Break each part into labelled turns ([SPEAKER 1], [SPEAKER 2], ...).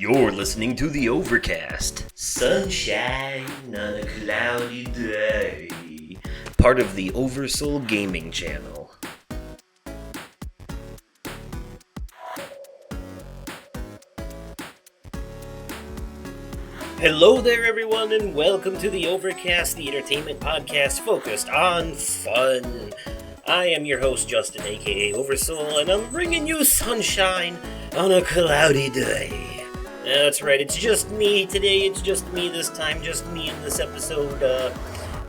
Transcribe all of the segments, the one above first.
[SPEAKER 1] You're listening to the Overcast. Sunshine on a cloudy day. Part of the Oversoul gaming channel. Hello there, everyone, and welcome to the Overcast, the entertainment podcast focused on fun. I am your host, Justin, aka Oversoul, and I'm bringing you sunshine on a cloudy day. That's right, it's just me today, it's just me this time, just me in this episode.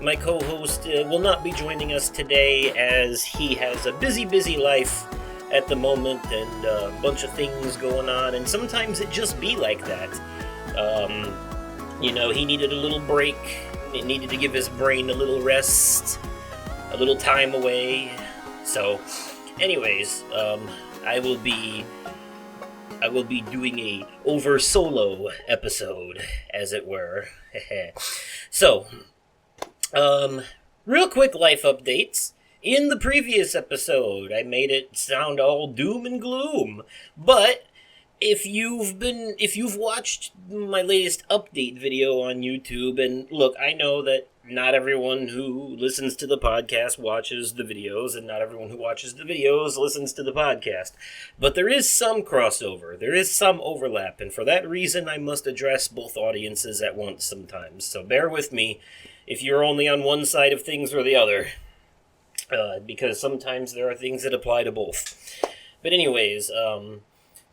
[SPEAKER 1] My co-host will not be joining us today as he has a busy life at the moment and a bunch of things going on, and sometimes it just be like that. He needed a little break, he needed to give his brain a little rest, a little time away. So, anyways, I will be doing a Oversolo episode, as it were. So, real quick life updates. In the previous episode, I made it sound all doom and gloom, but if you've watched my latest update video on YouTube, and look, I know that not everyone who listens to the podcast watches the videos, and not everyone who watches the videos listens to the podcast. But there is some crossover, there is some overlap, and for that reason I must address both audiences at once sometimes. So bear with me if you're only on one side of things or the other, because sometimes there are things that apply to both. But anyways,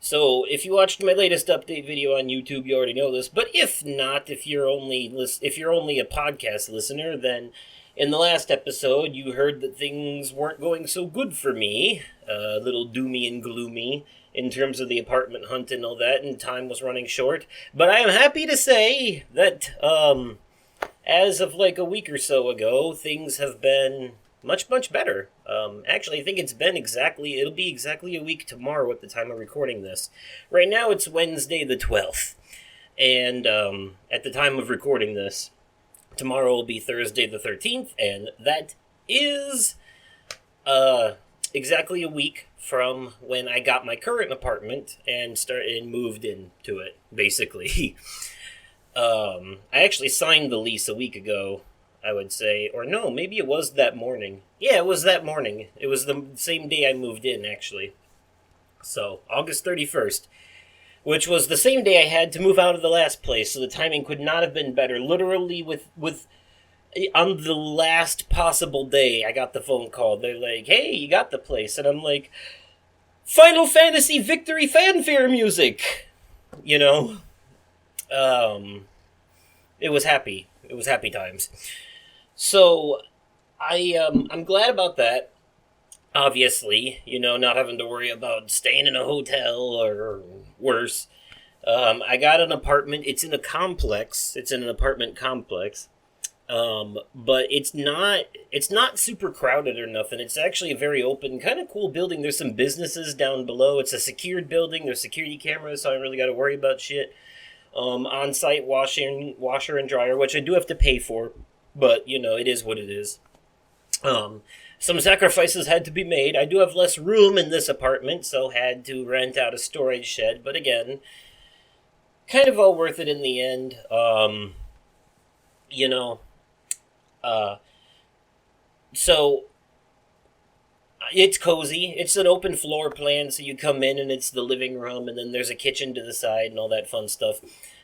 [SPEAKER 1] so if you watched my latest update video on YouTube, you already know this. But if not, if you're only a podcast listener, then in the last episode you heard that things weren't going so good for me, a little doomy and gloomy in terms of the apartment hunt and all that, and time was running short. But I am happy to say that as of like a week or so ago, things have been much better. Actually, I think it'll be exactly a week tomorrow at the time of recording this. Right now it's Wednesday the 12th, and at the time of recording this, tomorrow will be Thursday the 13th, and that is exactly a week from when I got my current apartment and moved into it, basically. I actually signed the lease a week ago, I would say. Or no, maybe it was that morning. Yeah, it was that morning. It was the same day I moved in, actually. So, August 31st. Which was the same day I had to move out of the last place, so the timing could not have been better. Literally, on the last possible day, I got the phone call. They're like, hey, you got the place. And I'm like, Final Fantasy Victory fanfare music! You know? It was happy. It was happy times. So, I'm glad about that. Obviously, not having to worry about staying in a hotel or worse. I got an apartment. It's in a complex. It's in an apartment complex. But it's not super crowded or nothing. It's actually a very open, kind of cool building. There's some businesses down below. It's a secured building. There's security cameras, so I don't really got to worry about shit. On-site washer and dryer, which I do have to pay for, but, it is what it is. Some sacrifices had to be made. I do have less room in this apartment, so had to rent out a storage shed, but again, kind of all worth it in the end. So it's cozy. It's an open floor plan, so you come in and it's the living room, and then there's a kitchen to the side and all that fun stuff.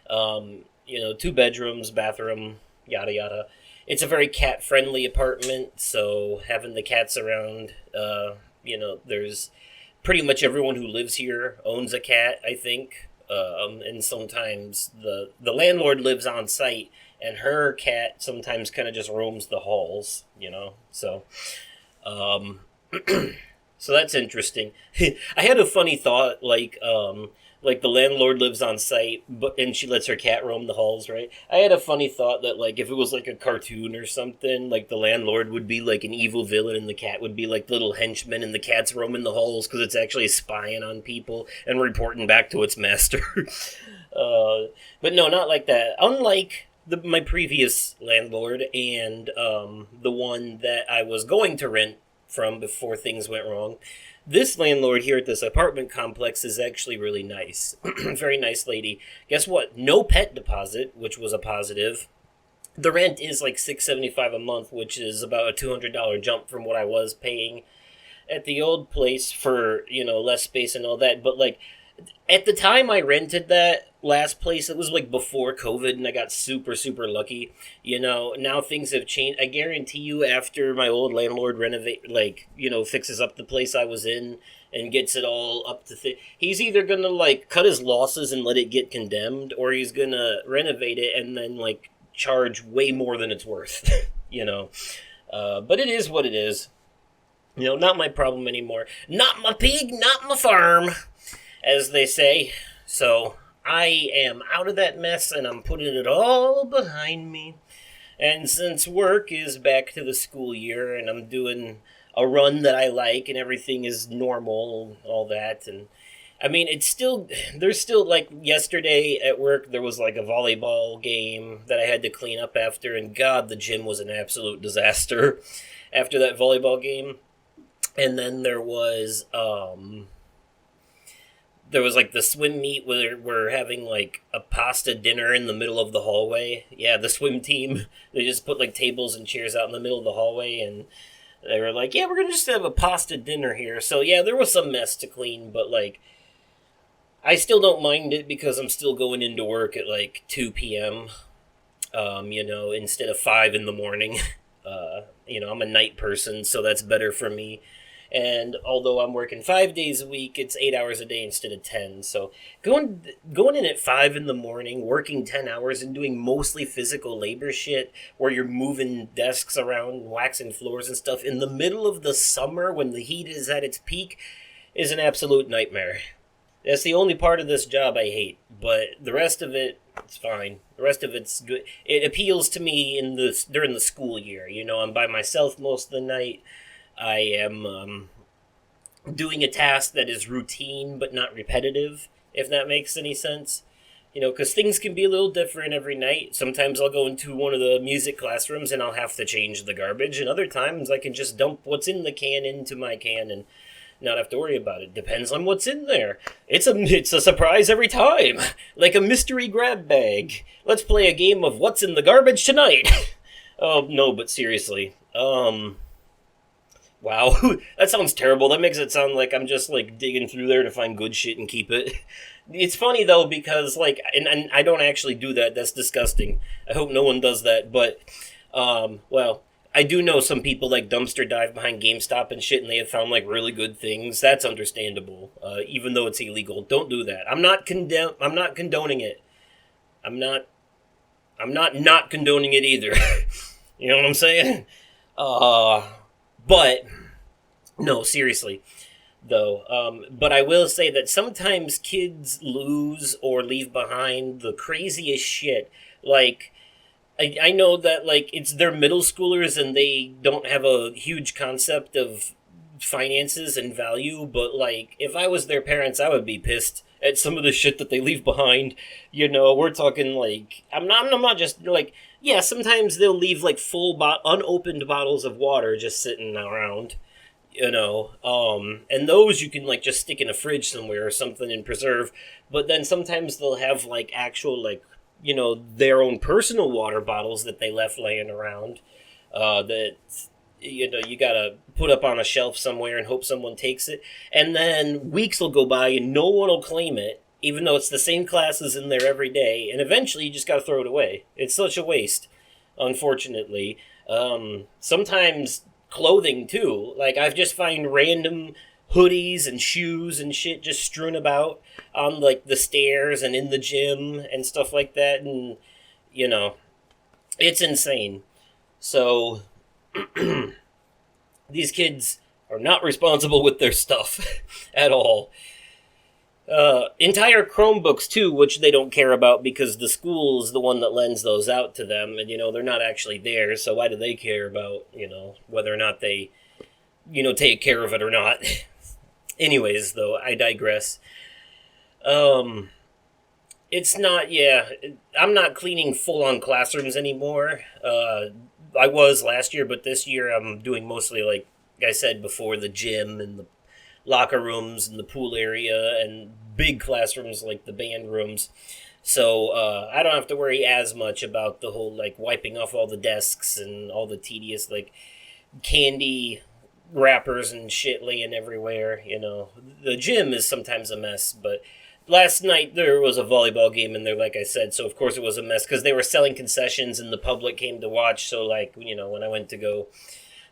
[SPEAKER 1] 2 bedrooms, bathroom, yada yada. It's a very cat-friendly apartment, so having the cats around, there's pretty much everyone who lives here owns a cat, I think. And sometimes the landlord lives on site, and her cat sometimes kind of just roams the halls, so... So that's interesting. I had a funny thought, like the landlord lives on site, and she lets her cat roam the halls, right? I had a funny thought that, like, if it was like a cartoon or something, like the landlord would be like an evil villain, and the cat would be like the little henchman, and the cat's roaming the halls because it's actually spying on people and reporting back to its master. But no, not like that. Unlike my previous landlord and the one that I was going to rent from before things went wrong. This landlord here at this apartment complex is actually really nice. Very nice lady. Guess what? No pet deposit, which was a positive. The rent is like $675 a month, which is about a $200 jump from what I was paying at the old place for, less space and all that. But like at the time I rented that last place, it was like before COVID, and I got super, super lucky. Now things have changed. I guarantee you, after my old landlord fixes up the place I was in and gets it all up to he's either gonna like cut his losses and let it get condemned, or he's gonna renovate it and then like charge way more than it's worth. But it is what it is. Not my problem anymore. Not my pig, not my farm, as they say. So I am out of that mess and I'm putting it all behind me. And since work is back to the school year and I'm doing a run that I like and everything is normal, all that, and I mean, there's still, like, yesterday at work, there was, like, a volleyball game that I had to clean up after, and God, the gym was an absolute disaster after that volleyball game. And then there was the swim meet where we're having like a pasta dinner in the middle of the hallway. Yeah, the swim team, they just put like tables and chairs out in the middle of the hallway, and they were like, yeah, we're gonna just have a pasta dinner here. So yeah, there was some mess to clean, but like I still don't mind it because I'm still going into work at like 2 p.m. Instead of 5 in the morning. I'm a night person, so that's better for me. And although I'm working 5 days a week, it's 8 hours a day instead of 10. So going in at 5 in the morning, working 10 hours, and doing mostly physical labor shit where you're moving desks around, waxing floors and stuff in the middle of the summer when the heat is at its peak is an absolute nightmare. That's the only part of this job I hate, but the rest of it, it's fine. The rest of it's good. It appeals to me during the school year. I'm by myself most of the night. I am doing a task that is routine but not repetitive, if that makes any sense. Because things can be a little different every night. Sometimes I'll go into one of the music classrooms and I'll have to change the garbage, and other times I can just dump what's in the can into my can and not have to worry about it. Depends on what's in there. It's a surprise every time, like a mystery grab bag. Let's play a game of what's in the garbage tonight. Oh no, but seriously, wow, that sounds terrible. That makes it sound like I'm just like digging through there to find good shit and keep it. It's funny though because like, and I don't actually do that. That's disgusting. I hope no one does that. But, well, I do know some people like dumpster dive behind GameStop and shit, and they have found like really good things. That's understandable, even though it's illegal. Don't do that. I'm not condoning it. I'm not condoning it either. You know what I'm saying? But no, seriously though. But I will say that sometimes kids lose or leave behind the craziest shit. Like, I know that, like, they're middle schoolers and they don't have a huge concept of finances and value, but, like, if I was their parents, I would be pissed at some of the shit that they leave behind. We're talking, like, I'm not just, like, yeah, sometimes they'll leave, like, unopened bottles of water just sitting around, and those you can, like, just stick in a fridge somewhere or something and preserve, but then sometimes they'll have, like, actual, like, their own personal water bottles that they left laying around, that, you gotta put up on a shelf somewhere and hope someone takes it. And then weeks will go by and no one will claim it, even though it's the same classes in there every day. And eventually you just gotta throw it away. It's such a waste, unfortunately. Sometimes clothing, too. Like, I've just find random hoodies and shoes and shit just strewn about on, like, the stairs and in the gym and stuff like that, and, it's insane. So, these kids are not responsible with their stuff at all. Entire Chromebooks, too, which they don't care about because the school is the one that lends those out to them, and, they're not actually there, so why do they care about, whether or not they, take care of it or not? Anyways, though, I digress. It's not, yeah, I'm not cleaning full-on classrooms anymore. I was last year, but this year I'm doing mostly, like I said before, the gym and locker rooms and the pool area and big classrooms like the band rooms. So I don't have to worry as much about the whole like wiping off all the desks and all the tedious like candy wrappers and shit laying everywhere. The gym is sometimes a mess, but last night there was a volleyball game in there, like I said, so of course it was a mess because they were selling concessions and the public came to watch. So like when I went to go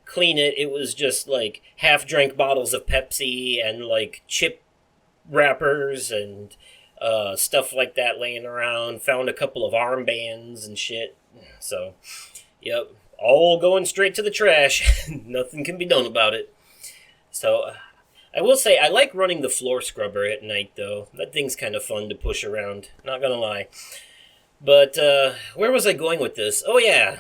[SPEAKER 1] clean it, it was just like half drank bottles of Pepsi and like chip wrappers and stuff like that laying around. Found a couple of armbands and shit. So, yep, all going straight to the trash. Nothing can be done about it. So, I will say I like running the floor scrubber at night, though. That thing's kind of fun to push around. Not gonna lie. But where was I going with this? Oh yeah.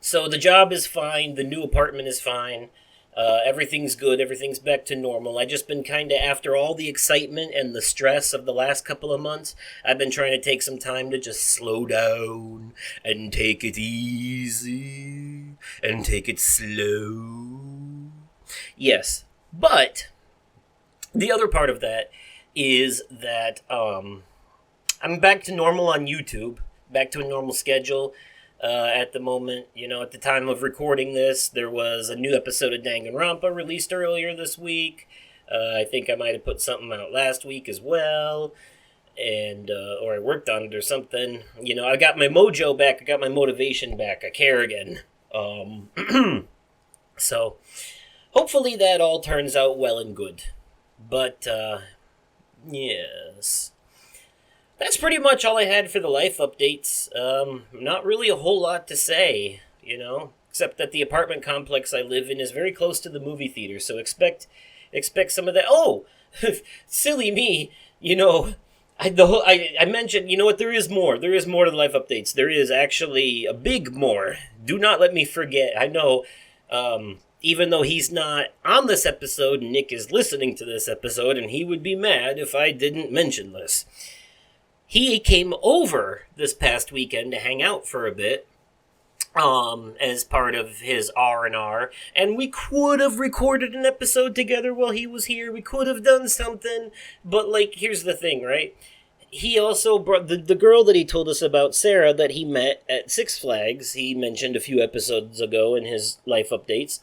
[SPEAKER 1] So the job is fine. The new apartment is fine. Everything's good. Everything's back to normal. I just been kind of, after all the excitement and the stress of the last couple of months, I've been trying to take some time to just slow down and take it easy and take it slow. Yes, but the other part of that is that I'm back to normal on YouTube, back to a normal schedule. At the moment, at the time of recording this, there was a new episode of Danganronpa released earlier this week. I think I might have put something out last week as well, and or I worked on it or something. I got my mojo back, I got my motivation back, I care again. So, hopefully that all turns out well and good. But, yes. That's pretty much all I had for the life updates. Not really a whole lot to say, except that the apartment complex I live in is very close to the movie theater, so expect some of that. Oh, silly me, I mentioned, what, there is more. There is more to the life updates. There is actually a big more. Do not let me forget. I know, even though he's not on this episode, Nick is listening to this episode, and he would be mad if I didn't mention this. He came over this past weekend to hang out for a bit, as part of his R&R, and we could have recorded an episode together while he was here. We could have done something, but, here's the thing, right? He also brought the girl that he told us about, Sarah, that he met at Six Flags. He mentioned a few episodes ago in his life updates.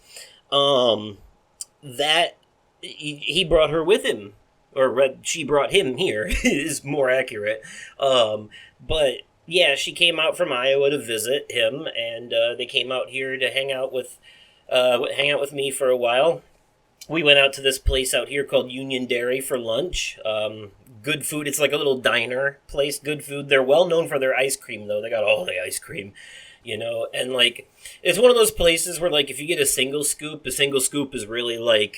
[SPEAKER 1] That he brought her with him. Or she brought him here, is more accurate. But, yeah, she came out from Iowa to visit him, and they came out here to hang out with me for a while. We went out to this place out here called Union Dairy for lunch. Good food. It's like a little diner place. Good food. They're well known for their ice cream, though. They got all the ice cream, and, it's one of those places where, if you get a single scoop is really,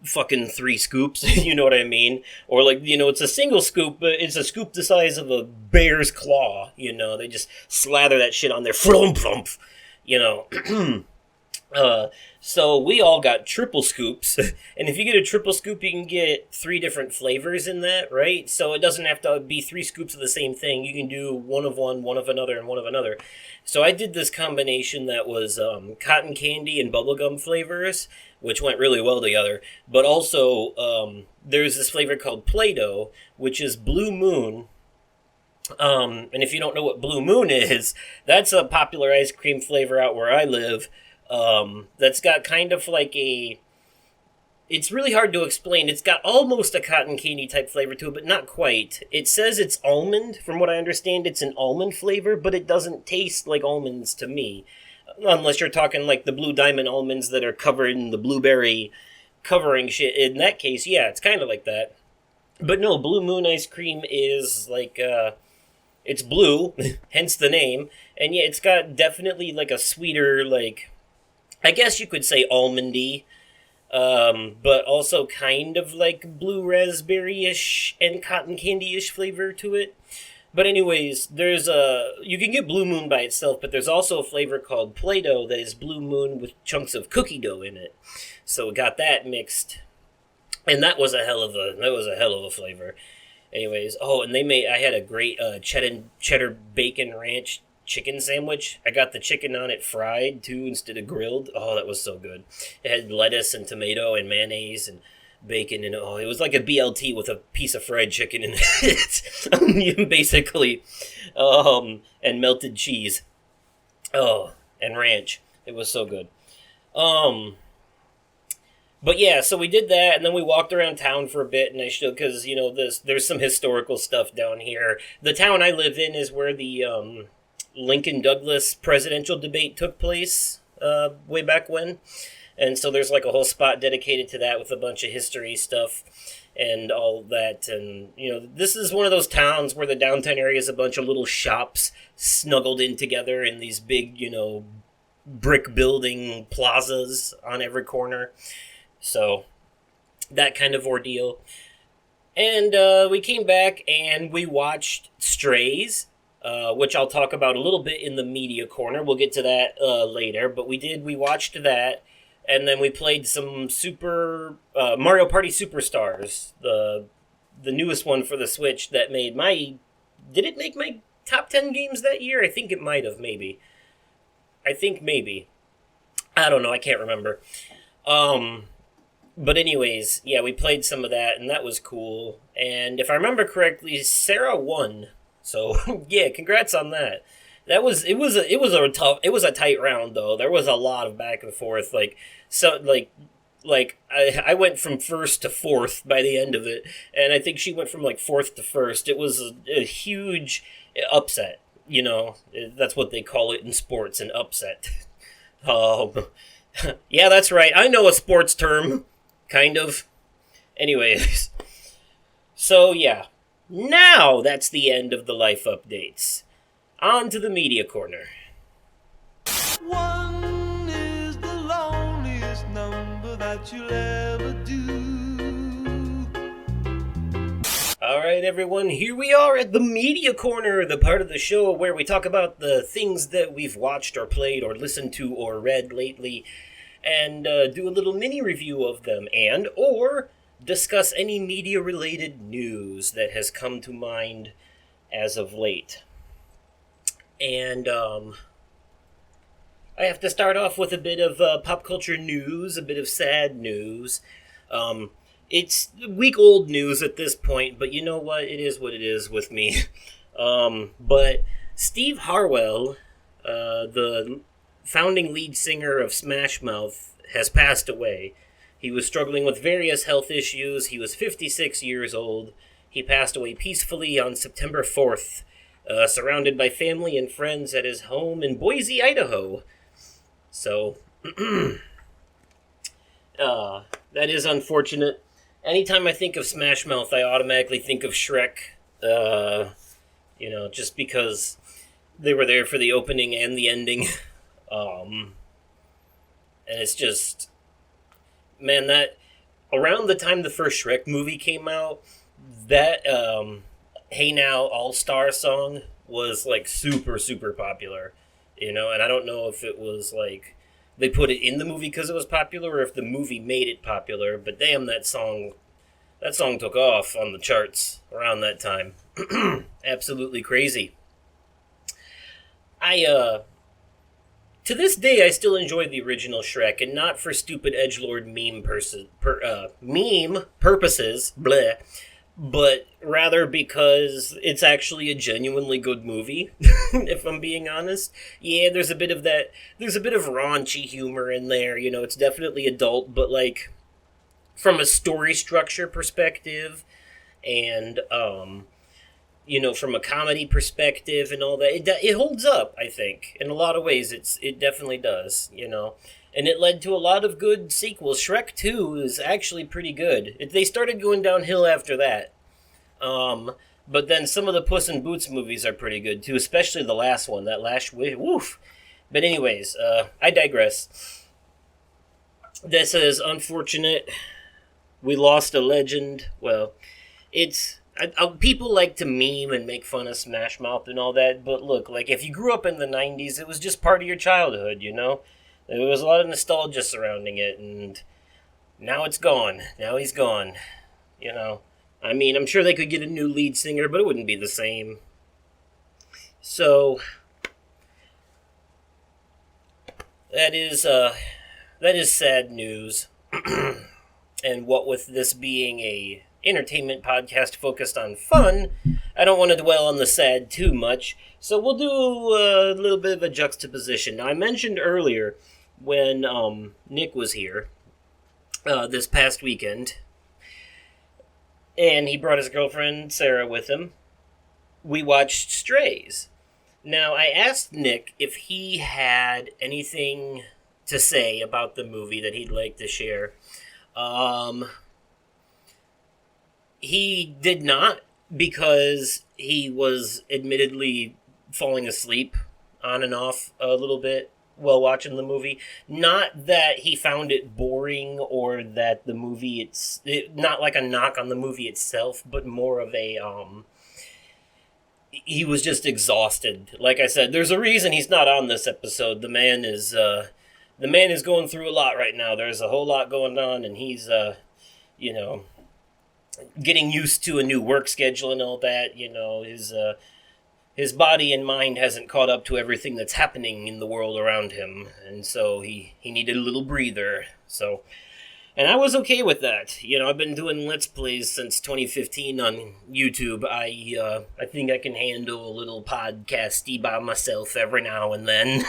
[SPEAKER 1] fucking 3 scoops, you know what I mean? Or it's a single scoop, but it's a scoop the size of a bear's claw, they just slather that shit on there, flump, so we all got triple scoops, and if you get a triple scoop, you can get 3 different flavors in that, right? So it doesn't have to be 3 scoops of the same thing. You can do one of one, one of another, and one of another. So I did this combination that was cotton candy and bubblegum flavors, which went really well together. But also, there's this flavor called Play-Doh, which is Blue Moon. And if you don't know what Blue Moon is, that's a popular ice cream flavor out where I live. That's got kind of it's really hard to explain. It's got almost a cotton candy type flavor to it, but not quite. It says it's almond. From what I understand, it's an almond flavor, but it doesn't taste like almonds to me. Unless you're talking the Blue Diamond almonds that are covered in the blueberry covering shit. In that case, yeah, it's kind of like that. But no, Blue Moon ice cream is it's blue, hence the name. And yeah, it's got definitely a sweeter, I guess you could say almondy, but also kind of blue raspberry-ish and cotton candy-ish flavor to it. But anyways, you can get Blue Moon by itself, but there's also a flavor called Play-Doh that is Blue Moon with chunks of cookie dough in it. So we got that mixed, and that was a hell of a flavor. Anyways, I had a great cheddar bacon ranch chicken sandwich. I got the chicken on it fried too instead of grilled. Oh, that was so good. It had lettuce and tomato and mayonnaise and bacon, and oh, it was like a BLT with a piece of fried chicken in it, basically, and melted cheese. Oh, and ranch. It was so good. Um, but yeah, so we did that, and then we walked around town for a bit, and I showed because there's some historical stuff down here. The town I live in is where the Lincoln Douglas presidential debate took place way back when, and so there's like a whole spot dedicated to that with a bunch of history stuff and all that. And this is one of those towns where the downtown area is a bunch of little shops snuggled in together in these big brick building plazas on every corner. So that kind of ordeal. And we came back and we watched Strays, which I'll talk about a little bit in the media corner. We'll get to that later. But we watched that, and then we played some Super Mario Party Superstars, the newest one for the Switch that made my... Did it make my top 10 games that year? I think it might have, maybe. I think maybe. I don't know, I can't remember. But anyways, yeah, we played some of that, and that was cool. And if I remember correctly, Sarah won. So yeah, congrats on that. It was a tight round though. There was a lot of back and forth. I went from first to fourth by the end of it, and I think she went from like fourth to first. It was a huge upset. That's what they call it in sports, an upset. Yeah, that's right. I know a sports term. Kind of. Anyways. So, yeah. Now that's the end of the life updates. On to the media corner. One is the loneliest number that you'll ever do. Alright, everyone. Here we are at the media corner, the part of the show where we talk about the things that we've watched or played or listened to or read lately, and do a little mini review of them, or discuss any media-related news that has come to mind as of late. And I have to start off with a bit of pop culture news, a bit of sad news. It's week-old news at this point, but you know what? It is what it is with me. But Steve Harwell, the founding lead singer of Smash Mouth, has passed away. He was struggling with various health issues. He was 56 years old. He passed away peacefully on September 4th, surrounded by family and friends at his home in Boise, Idaho. So, that is unfortunate. Anytime I think of Smash Mouth, I automatically think of Shrek. Just because they were there for the opening and the ending. And it's just, man, that around the time the first Shrek movie came out, that Hey Now All-Star song was like super, super popular, and I don't know if it was like they put it in the movie because it was popular or if the movie made it popular, but damn, that song took off on the charts around that time. Absolutely crazy. To this day, I still enjoy the original Shrek, and not for stupid edgelord meme purposes, bleh, but rather because it's actually a genuinely good movie, if I'm being honest. Yeah, there's a bit of raunchy humor in there, it's definitely adult, but like, from a story structure perspective, and, from a comedy perspective and all that, it holds up, I think. In a lot of ways, it definitely does, And it led to a lot of good sequels. Shrek 2 is actually pretty good. They started going downhill after that. But then some of the Puss in Boots movies are pretty good, too, especially the last one, that last woof. But anyways, I digress. This is unfortunate. We lost a legend. Well, people like to meme and make fun of Smash Mouth and all that, but look, like, if you grew up in the 90s, it was just part of your childhood, There was a lot of nostalgia surrounding it, and now it's gone. Now he's gone, I mean, I'm sure they could get a new lead singer, but it wouldn't be the same. So, That is sad news. And what with this being a entertainment podcast focused on fun, I don't want to dwell on the sad too much. So we'll do a little bit of a juxtaposition. Now I mentioned earlier when Nick was here this past weekend, and he brought his girlfriend Sarah with him. We watched Strays. Now, I asked Nick if he had anything to say about the movie that he'd like to share. Um, he did not, because he was admittedly falling asleep on and off a little bit while watching the movie. Not that he found it boring or that the movie not like a knock on the movie itself, but more of a he was just exhausted. Like I said, there's a reason he's not on this episode. The man is going through a lot right now. There's a whole lot going on, and he's you know, getting used to a new work schedule and all that. You know, his body and mind hasn't caught up to everything that's happening in the world around him, and so he needed a little breather. So, and I was okay with that. You know, I've been doing Let's Plays since 2015 on YouTube. I think I can handle a little podcasty by myself every now and then.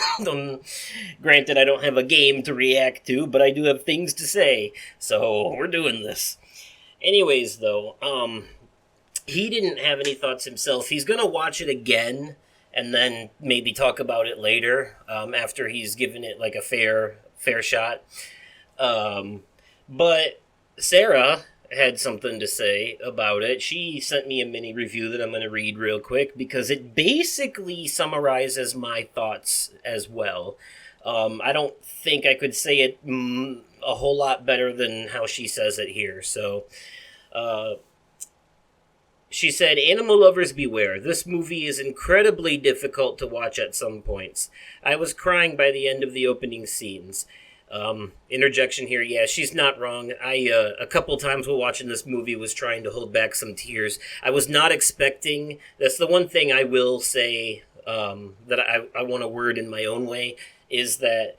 [SPEAKER 1] Granted, I don't have a game to react to, but I do have things to say. So, we're doing this. Anyways, though, he didn't have any thoughts himself. He's going to watch it again and then maybe talk about it later after he's given it like a fair shot. But Sarah had something to say about it. She sent me a mini review that I'm going to read real quick because it basically summarizes my thoughts as well. I don't think I could say it a whole lot better than how she says it here. So, she said, "Animal lovers beware. This movie is incredibly difficult to watch at some points. I was crying by the end of the opening scenes." Interjection here, yeah, she's not wrong. I, a couple times while watching this movie, was trying to hold back some tears. I was not expecting, that's the one thing I will say, that I want to word in my own way, is that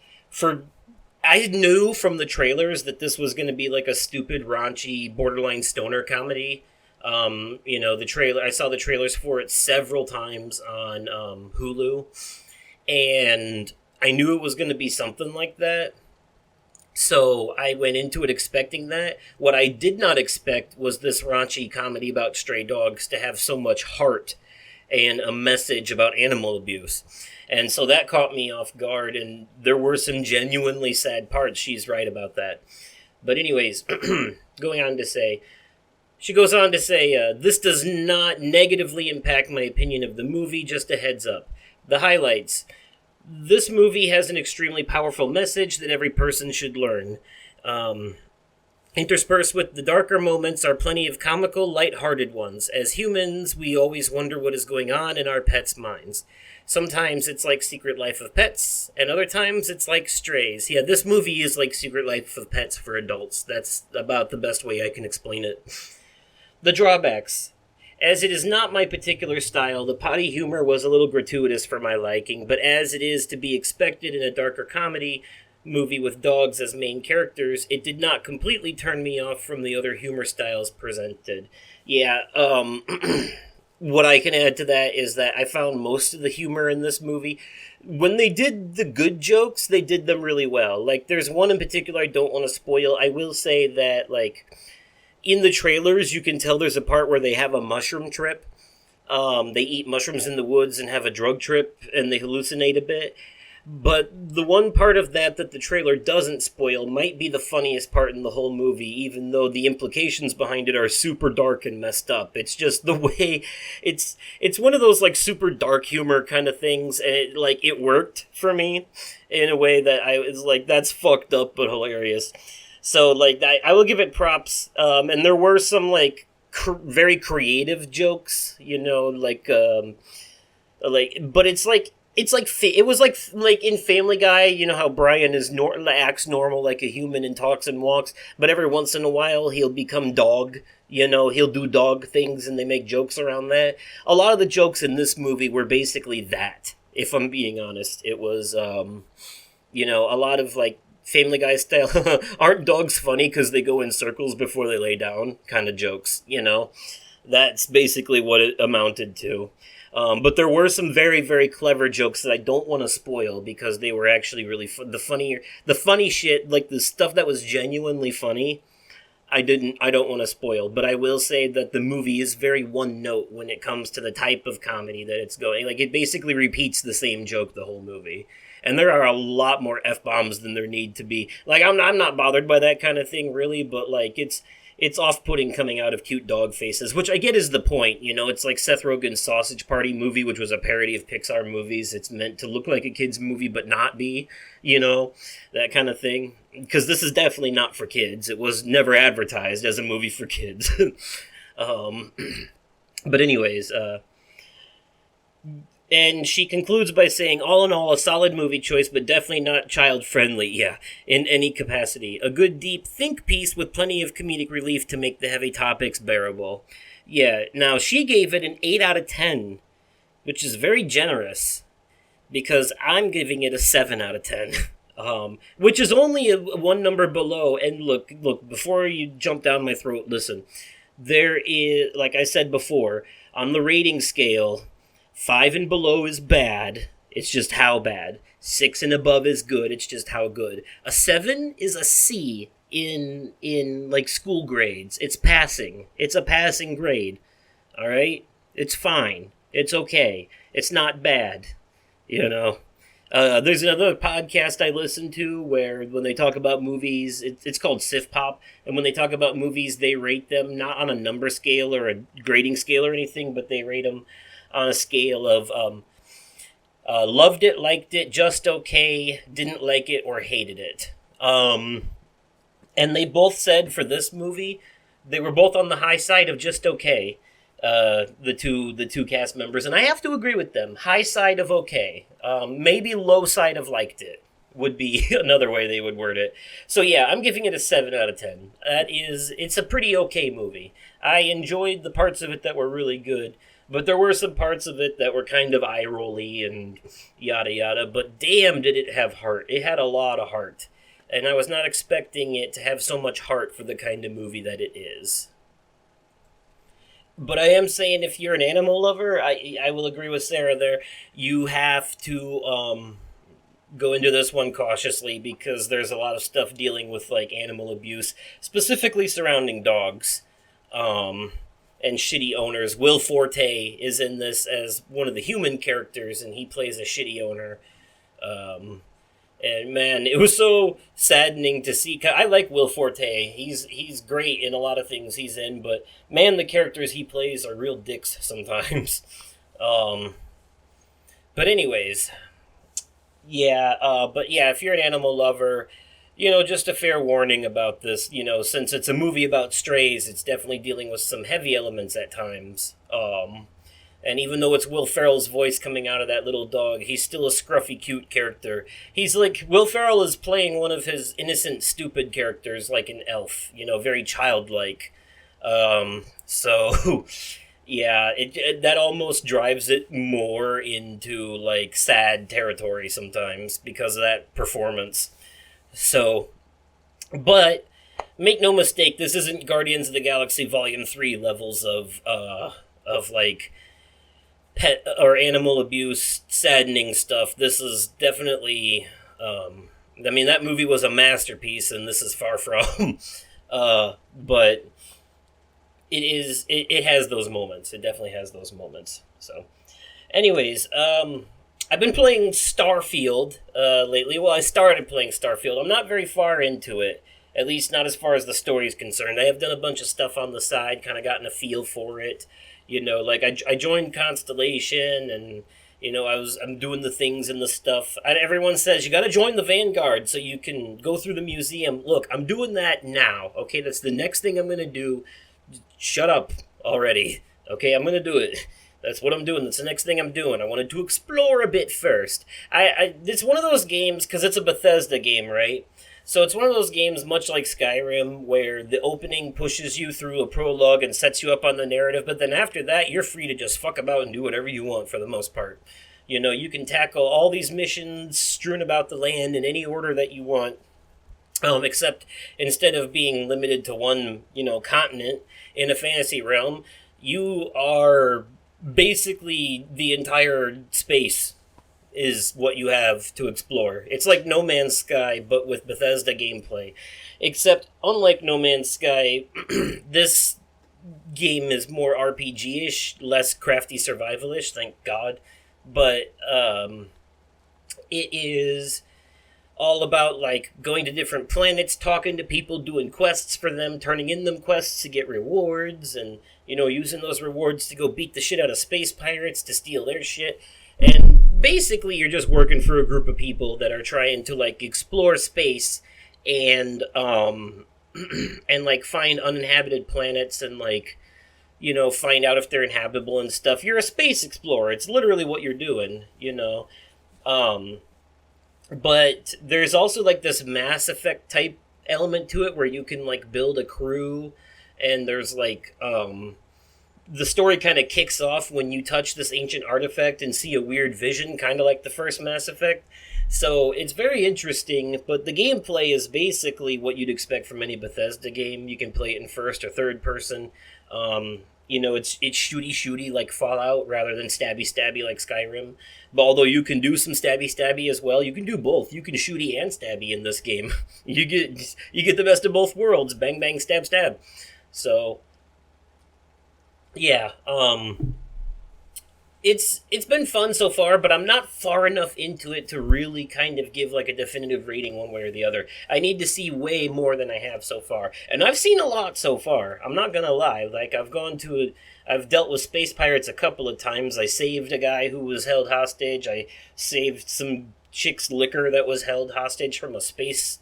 [SPEAKER 1] I knew from the trailers that this was going to be like a stupid, raunchy, borderline stoner comedy. You know, I saw the trailers for it several times on, Hulu, and I knew it was going to be something like that. So I went into it expecting that. What I did not expect was this raunchy comedy about stray dogs to have so much heart and a message about animal abuse. And so that caught me off guard, and there were some genuinely sad parts. She's right about that. But anyways, she goes on to say, this does not negatively impact my opinion of the movie, just a heads up. The highlights. This movie has an extremely powerful message that every person should learn. Interspersed with the darker moments are plenty of comical, light-hearted ones. As humans, we always wonder what is going on in our pets' minds. Sometimes it's like Secret Life of Pets, and other times it's like Strays. Yeah, this movie is like Secret Life of Pets for adults. That's about the best way I can explain it. The drawbacks. As it is not my particular style, the potty humor was a little gratuitous for my liking, but as it is to be expected in a darker comedy movie with dogs as main characters, it did not completely turn me off from the other humor styles presented. Yeah, what I can add to that is that I found most of the humor in this movie, when they did the good jokes, they did them really well. Like, there's one in particular I don't want to spoil. I will say that, like, in the trailers, you can tell there's a part where they have a mushroom trip. They eat mushrooms in the woods and have a drug trip, and they hallucinate a bit. But the one part of that the trailer doesn't spoil might be the funniest part in the whole movie, even though the implications behind it are super dark and messed up. It's just the way... It's one of those, like, super dark humor kind of things, and it worked for me in a way that I was like, that's fucked up but hilarious. So, like, I will give it props, and there were some, like, very creative jokes, you know, but it was like in Family Guy, you know how Brian acts normal like a human and talks and walks, but every once in a while he'll become dog, you know, he'll do dog things and they make jokes around that. A lot of the jokes in this movie were basically that, if I'm being honest. It was, A lot of like Family Guy style, aren't dogs funny because they go in circles before they lay down kind of jokes. That's basically what it amounted to. But there were some very, very clever jokes that I don't want to spoil because they were actually really the funny shit, like the stuff that was genuinely funny. I don't want to spoil, but I will say that the movie is very one note when it comes to the type of comedy that it's going. Like, it basically repeats the same joke the whole movie. And there are a lot more F-bombs than there need to be. Like, I'm not bothered by that kind of thing, really, but, like, it's off-putting coming out of cute dog faces, which I get is the point, It's like Seth Rogen's Sausage Party movie, which was a parody of Pixar movies. It's meant to look like a kid's movie, but not be, that kind of thing. Because this is definitely not for kids. It was never advertised as a movie for kids. But anyways, and she concludes by saying, all in all, a solid movie choice, but definitely not child-friendly, in any capacity. A good deep think piece with plenty of comedic relief to make the heavy topics bearable. Yeah, now she gave it an 8 out of 10, which is very generous, because I'm giving it a 7 out of 10. Which is only one number below. And look, before you jump down my throat, listen. There is, like I said before, on the rating scale, 5 and below is bad. It's just how bad. 6 and above is good. It's just how good. A 7 is a C in like school grades. It's passing. It's a passing grade. All right? It's fine. It's okay. It's not bad. There's another podcast I listen to where when they talk about movies, it's called Sif Pop, and when they talk about movies, they rate them not on a number scale or a grading scale or anything, but they rate them on a scale of loved it, liked it, just okay, didn't like it, or hated it. And they both said for this movie, they were both on the high side of just okay. The two cast members, and I have to agree with them. High side of okay, maybe low side of liked it would be another way they would word it. So yeah, I'm giving it a 7 out of 10. It's a pretty okay movie. I enjoyed the parts of it that were really good, but there were some parts of it that were kind of eye-rolly and yada yada, but damn did it have heart. It had a lot of heart, and I was not expecting it to have so much heart for the kind of movie that it is. But I am saying if you're an animal lover, I will agree with Sarah there. You have to go into this one cautiously because there's a lot of stuff dealing with like animal abuse, specifically surrounding dogs and shitty owners. Will Forte is in this as one of the human characters, and he plays a shitty owner. And man, it was so saddening to see. I like Will Forte. He's great in a lot of things he's in, but man, the characters he plays are real dicks sometimes. But anyways, but if you're an animal lover, just a fair warning about this. Since it's a movie about strays, it's definitely dealing with some heavy elements at times. And even though it's Will Ferrell's voice coming out of that little dog, he's still a scruffy, cute character. He's like, Will Ferrell is playing one of his innocent, stupid characters, like an elf, very childlike. So, yeah, that almost drives it more into, like, sad territory sometimes because of that performance. So, but, make no mistake, this isn't Guardians of the Galaxy Volume 3 levels of like, pet or animal abuse, saddening stuff. This is definitely, that movie was a masterpiece, and this is far from. But it has those moments. It definitely has those moments. So, anyways, I've been playing Starfield lately. Well, I started playing Starfield. I'm not very far into it. At least not as far as the story is concerned. I have done a bunch of stuff on the side, kind of gotten a feel for it. I joined Constellation, and I'm doing the things and the stuff. Everyone says you got to join the Vanguard so you can go through the museum. Look, I'm doing that now. Okay, that's the next thing I'm gonna do. Shut up already. Okay, I'm gonna do it. That's what I'm doing. That's the next thing I'm doing. I wanted to explore a bit first. It's one of those games because it's a Bethesda game, right? So it's one of those games, much like Skyrim, where the opening pushes you through a prologue and sets you up on the narrative, but then after that, you're free to just fuck about and do whatever you want for the most part. You know, you can tackle all these missions strewn about the land in any order that you want. Except instead of being limited to one, continent in a fantasy realm, you are basically the entire space is what you have to explore. It's like No Man's Sky, but with Bethesda gameplay. Except, unlike No Man's Sky, this game is more RPG ish, less crafty survivalish, thank God. But it is all about like going to different planets, talking to people, doing quests for them, turning in them quests to get rewards, and using those rewards to go beat the shit out of space pirates to steal their shit. And basically, you're just working for a group of people that are trying to like explore space and and like find uninhabited planets and like find out if they're inhabitable and stuff. You're a space explorer. It's literally what you're doing. Um, but there's also like this Mass Effect type element to it where you can like build a crew, and there's like the story kind of kicks off when you touch this ancient artifact and see a weird vision, kind of like the first Mass Effect. So it's very interesting, but the gameplay is basically what you'd expect from any Bethesda game. You can play it in first or third person. It's shooty like Fallout rather than stabby like Skyrim. But although you can do some stabby as well, you can do both. You can shooty and stabby in this game. you get the best of both worlds. Bang bang stab. So yeah, it's been fun so far, but I'm not far enough into it to really kind of give like a definitive rating one way or the other. I need to see way more than I have so far, and I've seen a lot so far. I'm not gonna lie. Like I've dealt with space pirates a couple of times. I saved a guy who was held hostage. I saved some chick's liquor that was held hostage from a space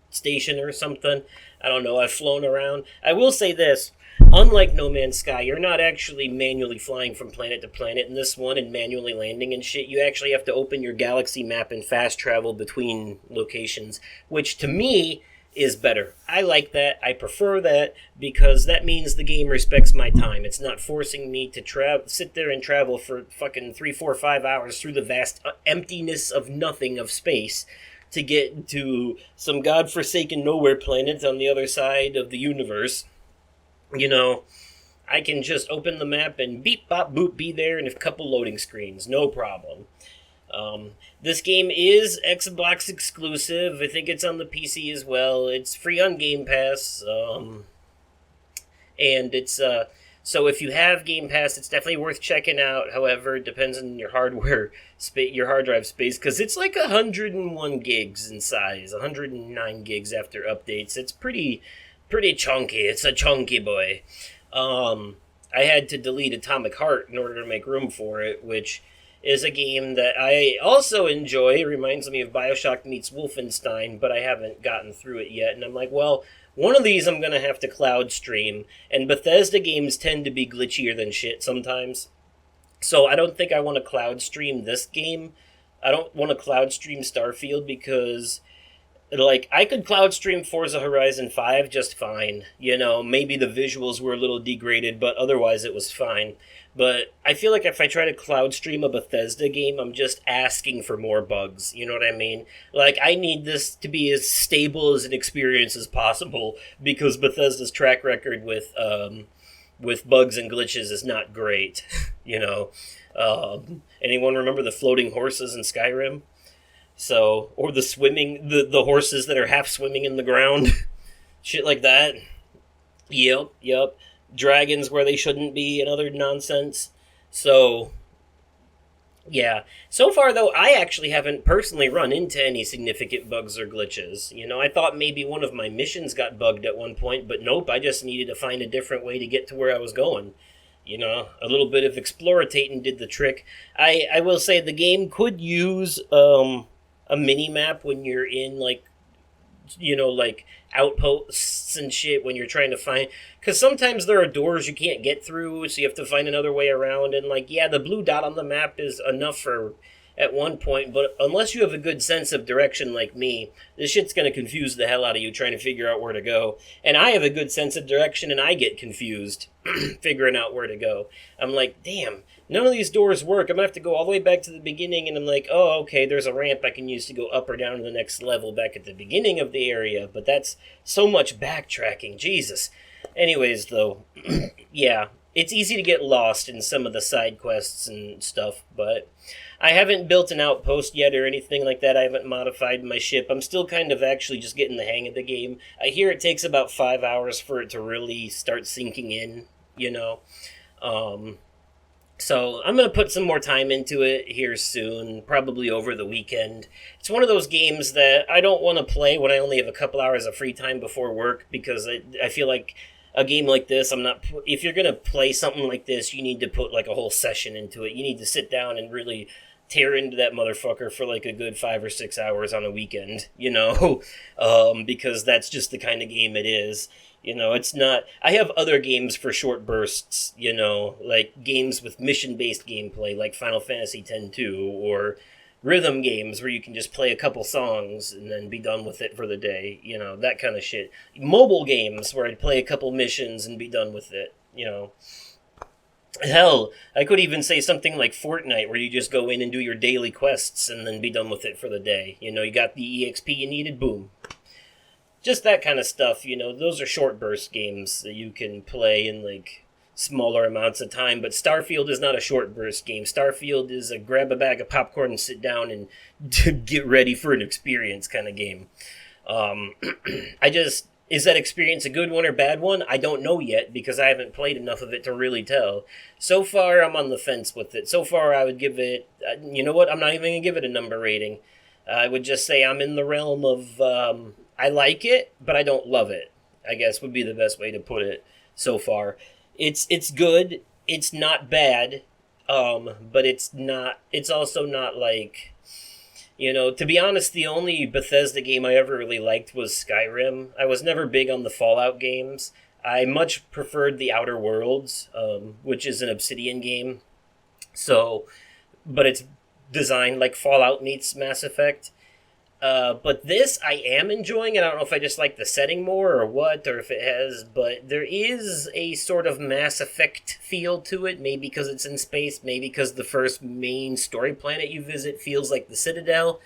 [SPEAKER 1] station or something. I don't know. I've flown around. I will say this. Unlike No Man's Sky, you're not actually manually flying from planet to planet in this one and manually landing and shit. You actually have to open your galaxy map and fast travel between locations, which to me is better. I like that. I prefer that because that means the game respects my time. It's not forcing me to sit there and travel for fucking 3, 4, 5 hours through the vast emptiness of nothing of space to get to some godforsaken nowhere planet on the other side of the universe. I can just open the map and beep, bop, boop, be there in a couple loading screens. No problem. This game is Xbox exclusive. I think it's on the PC as well. It's free on Game Pass. And it's, so if you have Game Pass, it's definitely worth checking out. However, it depends on your hardware, your hard drive space, because it's like 101 gigs in size, 109 gigs after updates. It's pretty chunky. It's a chunky boy. I had to delete Atomic Heart in order to make room for it, which is a game that I also enjoy. It reminds me of Bioshock meets Wolfenstein, but I haven't gotten through it yet. And I'm like, well, one of these I'm going to have to cloud stream. And Bethesda games tend to be glitchier than shit sometimes. So I don't think I want to cloud stream this game. I don't want to cloud stream Starfield because like, I could cloud stream Forza Horizon 5 just fine. Maybe the visuals were a little degraded, but otherwise it was fine. But I feel like if I try to cloud stream a Bethesda game, I'm just asking for more bugs. You know what I mean? Like, I need this to be as stable as an experience as possible, because Bethesda's track record with bugs and glitches is not great. Anyone remember the floating horses in Skyrim? So, or the the horses that are half swimming in the ground. Shit like that. Yep. Dragons where they shouldn't be and other nonsense. So, yeah. So far, though, I actually haven't personally run into any significant bugs or glitches. I thought maybe one of my missions got bugged at one point, but nope, I just needed to find a different way to get to where I was going. A little bit of explorating did the trick. I will say the game could use a mini map when you're in like outposts and shit when you're trying to find, because sometimes there are doors you can't get through, so you have to find another way around. And like, yeah, the blue dot on the map is enough for at one point, but unless you have a good sense of direction like me, this shit's gonna confuse the hell out of you trying to figure out where to go. And I have a good sense of direction and I get confused figuring out where to go. I'm like, damn, none of these doors work. I'm gonna have to go all the way back to the beginning, and I'm like, oh, okay, there's a ramp I can use to go up or down to the next level back at the beginning of the area, but that's so much backtracking, Jesus. Anyways, though, yeah, it's easy to get lost in some of the side quests and stuff, but I haven't built an outpost yet or anything like that. I haven't modified my ship. I'm still kind of actually just getting the hang of the game. I hear it takes about 5 hours for it to really start sinking in, you know? Um, so I'm gonna put some more time into it here soon, probably over the weekend. It's one of those games that I don't want to play when I only have a couple hours of free time before work because I feel like a game like this, I'm not. If you're gonna play something like this, you need to put like a whole session into it. You need to sit down and really tear into that motherfucker for like a good 5 or 6 hours on a weekend, because that's just the kind of game it is. It's not. I have other games for short bursts, like games with mission based gameplay, like Final Fantasy X-2, or rhythm games where you can just play a couple songs and then be done with it for the day, that kind of shit. Mobile games where I'd play a couple missions and be done with it. Hell, I could even say something like Fortnite where you just go in and do your daily quests and then be done with it for the day. You got the EXP you needed, boom. Just that kind of stuff, those are short burst games that you can play in like smaller amounts of time, but Starfield is not a short burst game. Starfield is a grab a bag of popcorn and sit down and get ready for an experience kind of game. Um, is that experience a good one or bad one? I don't know yet because I haven't played enough of it to really tell. So far, I'm on the fence with it. So far, I would give it, you know what? I'm not even going to give it a number rating. I would just say I'm in the realm of, I like it, but I don't love it, I guess would be the best way to put it so far. It's good. It's not bad, but it's also not like, to be honest, the only Bethesda game I ever really liked was Skyrim. I was never big on the Fallout games. I much preferred the Outer Worlds, which is an Obsidian game. So, but it's designed like Fallout meets Mass Effect. But this I am enjoying, and I don't know if I just like the setting more or what, or if it has, but there is a sort of Mass Effect feel to it, maybe because it's in space, maybe because the first main story planet you visit feels like the Citadel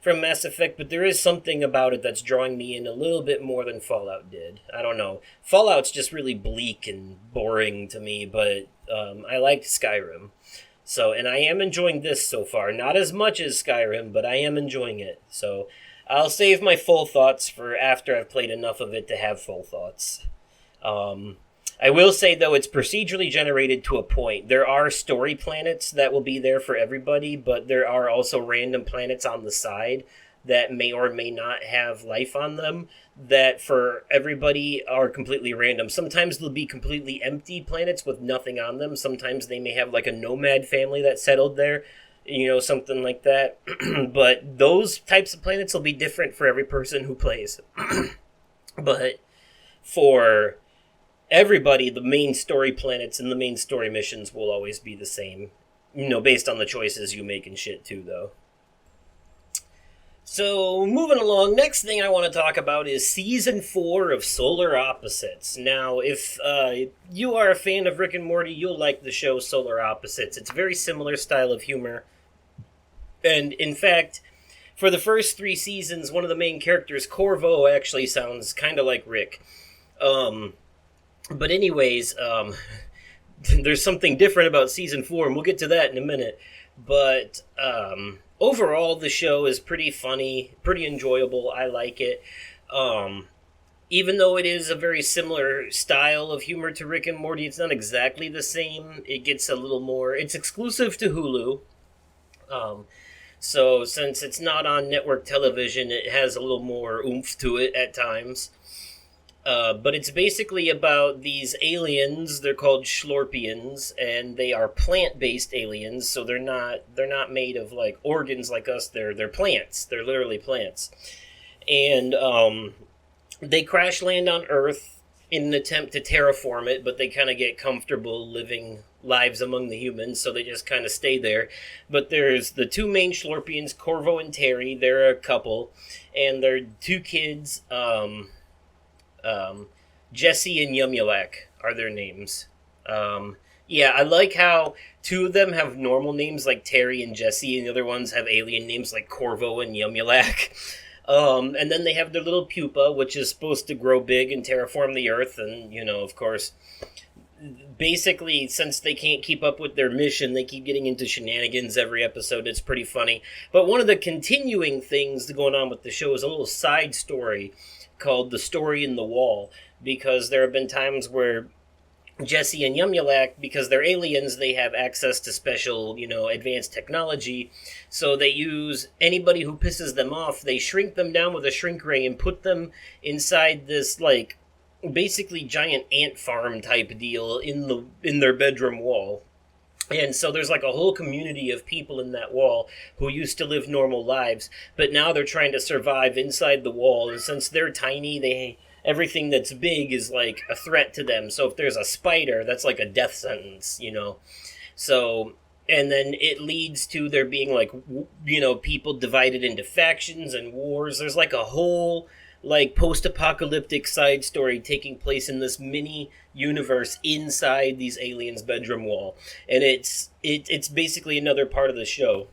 [SPEAKER 1] from Mass Effect, but there is something about it that's drawing me in a little bit more than Fallout did. I don't know. Fallout's just really bleak and boring to me, but I liked Skyrim. So, and I am enjoying this so far. Not as much as Skyrim, but I am enjoying it. So, I'll save my full thoughts for after I've played enough of it to have full thoughts. I will say, though, it's procedurally generated to a point. There are story planets that will be there for everybody, but there are also random planets on the side that may or may not have life on them that for everybody are completely random. Sometimes they'll be completely empty planets with nothing on them. Sometimes they may have like a nomad family that settled there, something like that. But those types of planets will be different for every person who plays. But for everybody, the main story planets and the main story missions will always be the same, based on the choices you make and shit too, though. So, moving along, next thing I want to talk about is Season 4 of Solar Opposites. Now, if you are a fan of Rick and Morty, you'll like the show Solar Opposites. It's a very similar style of humor. And, in fact, for the first 3 seasons, one of the main characters, Corvo, actually sounds kind of like Rick. But anyways, there's something different about Season 4, and we'll get to that in a minute. But, overall, the show is pretty funny, pretty enjoyable. I like it. Even though it is a very similar style of humor to Rick and Morty, it's not exactly the same. It gets a little more... It's exclusive to Hulu. So since it's not on network television, it has a little more oomph to it at times. But it's basically about these aliens. They're called Schlorpians, and they are plant-based aliens. So they're not made of like organs like us. They're plants. They're literally plants, and they crash land on Earth in an attempt to terraform it. But they kind of get comfortable living lives among the humans, so they just kind of stay there. But there's the 2 main Schlorpians, Corvo and Terry. They're a couple, and their 2 kids. Jesse and Yumulak are their names. Yeah, I like how two of them have normal names like Terry and Jesse, and the other ones have alien names like Corvo and Yumulak. And then they have their little pupa, which is supposed to grow big and terraform the Earth, and of course, basically, since they can't keep up with their mission, they keep getting into shenanigans every episode. It's pretty funny. But one of the continuing things going on with the show is a little side story called The Story in the Wall, because there have been times where Jesse and Yumulak, because they're aliens, they have access to special, advanced technology. So they use anybody who pisses them off, they shrink them down with a shrink ray and put them inside this, like, basically giant ant farm type deal in their bedroom wall. And so there's like a whole community of people in that wall who used to live normal lives, but now they're trying to survive inside the wall. And since they're tiny, they everything that's big is like a threat to them. So if there's a spider, that's like a death sentence. So and then it leads to there being like people divided into factions and wars. There's like a whole like post-apocalyptic side story taking place in this mini universe inside these aliens' bedroom wall, and it's basically another part of the show.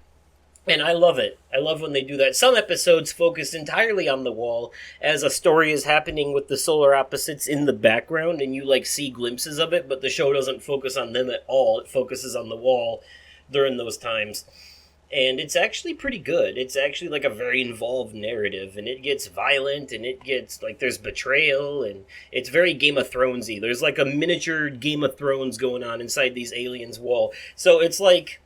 [SPEAKER 1] And I love it. I love when they do that. Some episodes focus entirely on the wall as a story is happening with the solar opposites in the background, and you like see glimpses of it, but the show doesn't focus on them at all. It focuses on the wall during those times. And it's actually pretty good. It's actually like a very involved narrative, and it gets violent, and it gets like there's betrayal, and it's very Game of Thronesy. There's like a miniature Game of Thrones going on inside these aliens' wall. So it's like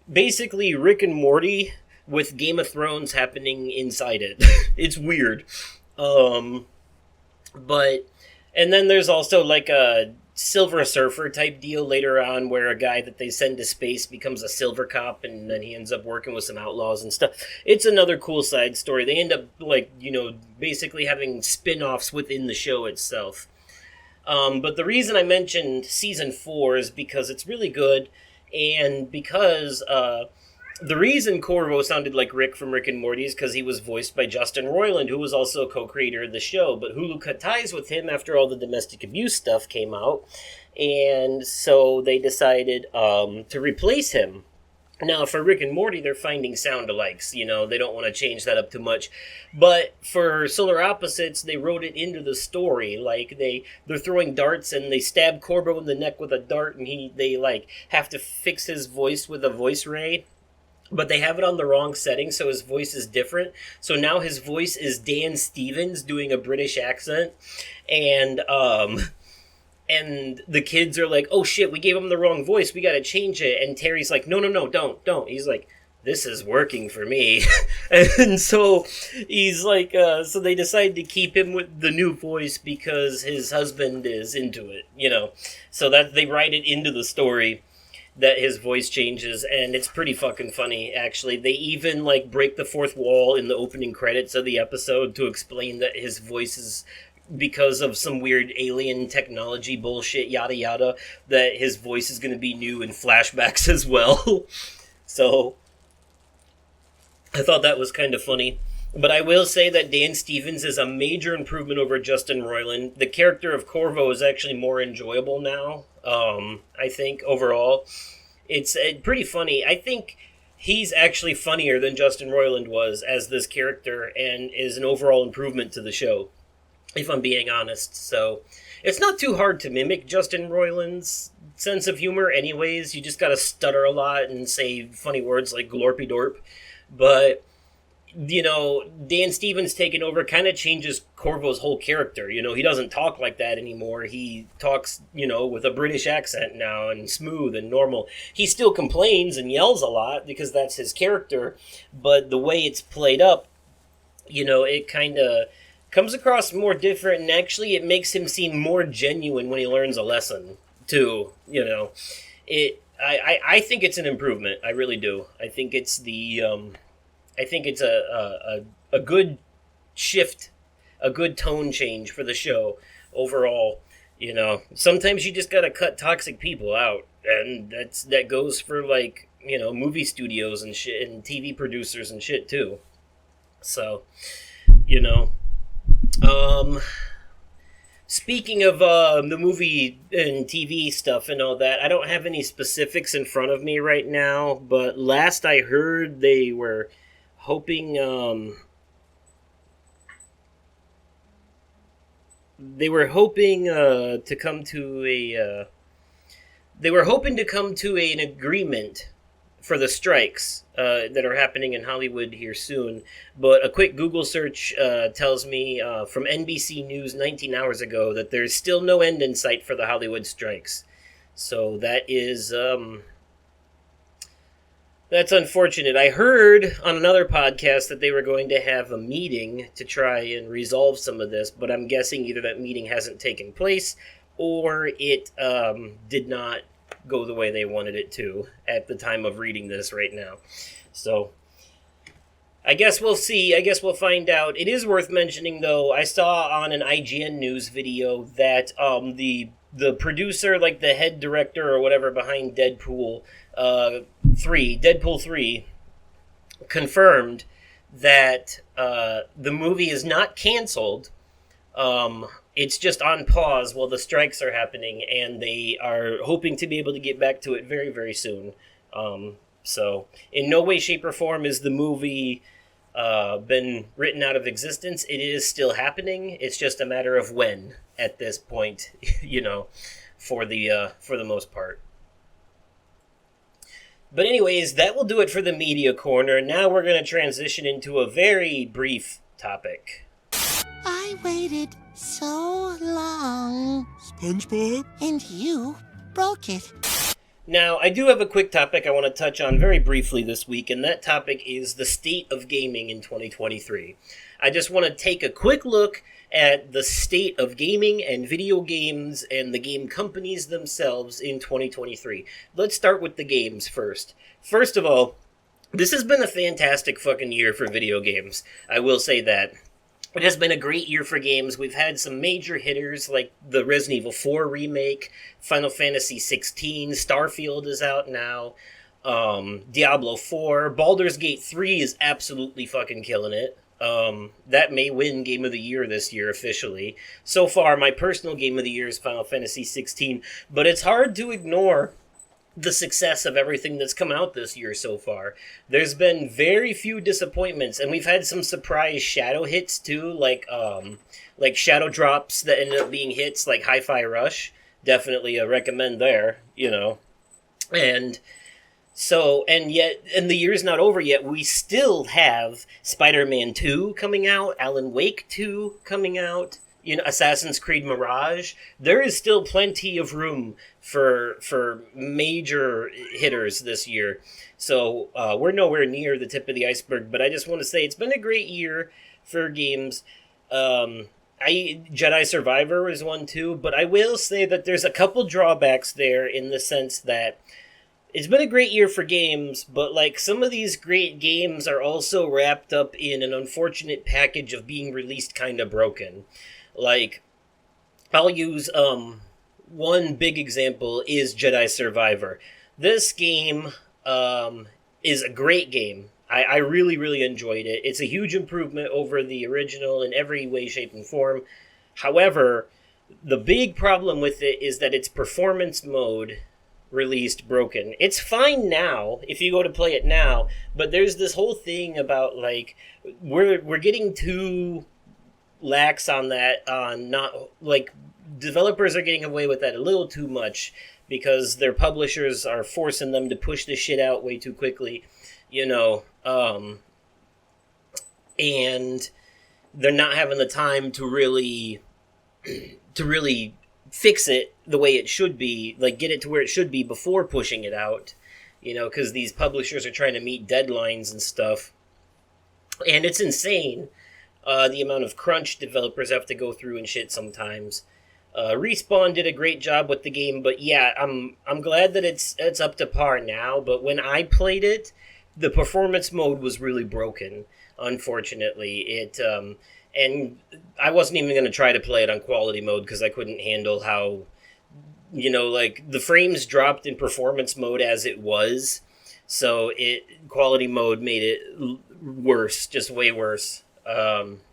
[SPEAKER 1] basically Rick and Morty with Game of Thrones happening inside it. It's weird. But and then there's also like a Silver Surfer type deal later on where a guy that they send to space becomes a silver cop, and then he ends up working with some outlaws and stuff. It's another cool side story. They end up like basically having spin-offs within the show itself. But the reason I mentioned season 4 is because it's really good, and because the reason Corvo sounded like Rick from Rick and Morty is because he was voiced by Justin Roiland, who was also a co-creator of the show. But Hulu cut ties with him after all the domestic abuse stuff came out, and so they decided to replace him. Now, for Rick and Morty, they're finding sound-alikes. They don't want to change that up too much. But for Solar Opposites, they wrote it into the story. Like, they're throwing darts, and they stab Corvo in the neck with a dart, and they have to fix his voice with a voice ray. But they have it on the wrong setting, so his voice is different. So now his voice is Dan Stevens doing a British accent. And the kids are like, oh shit, we gave him the wrong voice, we gotta change it. And Terry's like, no, don't. He's like, this is working for me. And so he's like, so they decide to keep him with the new voice because his husband is into it, So that they write it into the story that his voice changes, and it's pretty fucking funny, actually. They even, break the fourth wall in the opening credits of the episode to explain that his voice is because of some weird alien technology bullshit, yada yada, that his voice is going to be new in flashbacks as well. So, I thought that was kind of funny. But I will say that Dan Stevens is a major improvement over Justin Roiland. The character of Corvo is actually more enjoyable now, I think, overall. It's pretty funny. I think he's actually funnier than Justin Roiland was as this character, and is an overall improvement to the show, if I'm being honest. So it's not too hard to mimic Justin Roiland's sense of humor anyways. You just gotta stutter a lot and say funny words like glorpy dorp. But Dan Stevens taking over kind of changes Corvo's whole character. He doesn't talk like that anymore. He talks, with a British accent now, and smooth and normal. He still complains and yells a lot because that's his character, but the way it's played up, it kind of comes across more different, and actually it makes him seem more genuine when he learns a lesson, too. I think it's an improvement. I really do. I think it's I think it's a good shift, a good tone change for the show overall. Sometimes you just gotta cut toxic people out, and that goes for movie studios and shit, and TV producers and shit too. So, Speaking of the movie and TV stuff and all that, I don't have any specifics in front of me right now, but last I heard hoping they were hoping to come to a they were hoping to come to an agreement for the strikes that are happening in Hollywood here soon. But a quick Google search tells me from NBC News 19 hours ago that there's still no end in sight for the Hollywood strikes. So that's unfortunate. I heard on another podcast that they were going to have a meeting to try and resolve some of this, but I'm guessing either that meeting hasn't taken place or it did not go the way they wanted it to at the time of reading this right now. So I guess we'll see. I guess we'll find out. It is worth mentioning, though, I saw on an IGN News video that the producer, like the head director or whatever behind Deadpool 3, confirmed that the movie is not canceled. It's just on pause while the strikes are happening, and they are hoping to be able to get back to it very, very soon. So, in no way, shape, or form is the movie been written out of existence. It is still happening. It's just a matter of when at this point, for the most part. But anyways, that will do it for the media corner. Now we're going to transition into a very brief topic.
[SPEAKER 2] I waited so long.
[SPEAKER 3] SpongeBob?
[SPEAKER 2] And you broke it.
[SPEAKER 1] Now, I do have a quick topic I want to touch on very briefly this week, and that topic is the state of gaming in 2023. I just want to take a quick look at the state of gaming and video games and the game companies themselves in 2023. Let's start with the games first. First of all, this has been a fantastic fucking year for video games. I will say that. It has been a great year for games. We've had some major hitters like the Resident Evil 4 remake, Final Fantasy 16, Starfield is out now, Diablo 4, Baldur's Gate 3 is absolutely fucking killing it. That may win Game of the Year this year officially. So far, my personal Game of the Year is Final Fantasy 16, but it's hard to ignore the success of everything that's come out this year so far. There's been very few disappointments, and we've had some surprise shadow hits too, like shadow drops that ended up being hits, like Hi-Fi Rush. Definitely a recommend there, And the year's not over yet. We still have Spider-Man 2 coming out, Alan Wake 2 coming out, Assassin's Creed Mirage. There is still plenty of room for major hitters this year. So we're nowhere near the tip of the iceberg, but I just want to say it's been a great year for games. Jedi Survivor is one too, but I will say that there's a couple drawbacks there in the sense that it's been a great year for games, but some of these great games are also wrapped up in an unfortunate package of being released kind of broken. I'll use one big example is Jedi Survivor. This game is a great game. I really, really enjoyed it. It's a huge improvement over the original in every way, shape, and form. However, the big problem with it is that its performance mode released broken. It's fine now if you go to play it now, but there's this whole thing about we're getting too lax on that, developers are getting away with that a little too much because their publishers are forcing them to push this shit out way too quickly, and they're not having the time to really fix it the way it should be, get it to where it should be before pushing it out, because these publishers are trying to meet deadlines and stuff, and it's insane. The amount of crunch developers have to go through and shit sometimes. Respawn did a great job with the game, but yeah, I'm glad that it's up to par now. But when I played it, the performance mode was really broken. Unfortunately, and I wasn't even going to try to play it on quality mode because I couldn't handle how, the frames dropped in performance mode as it was. So quality mode made it worse, just way worse.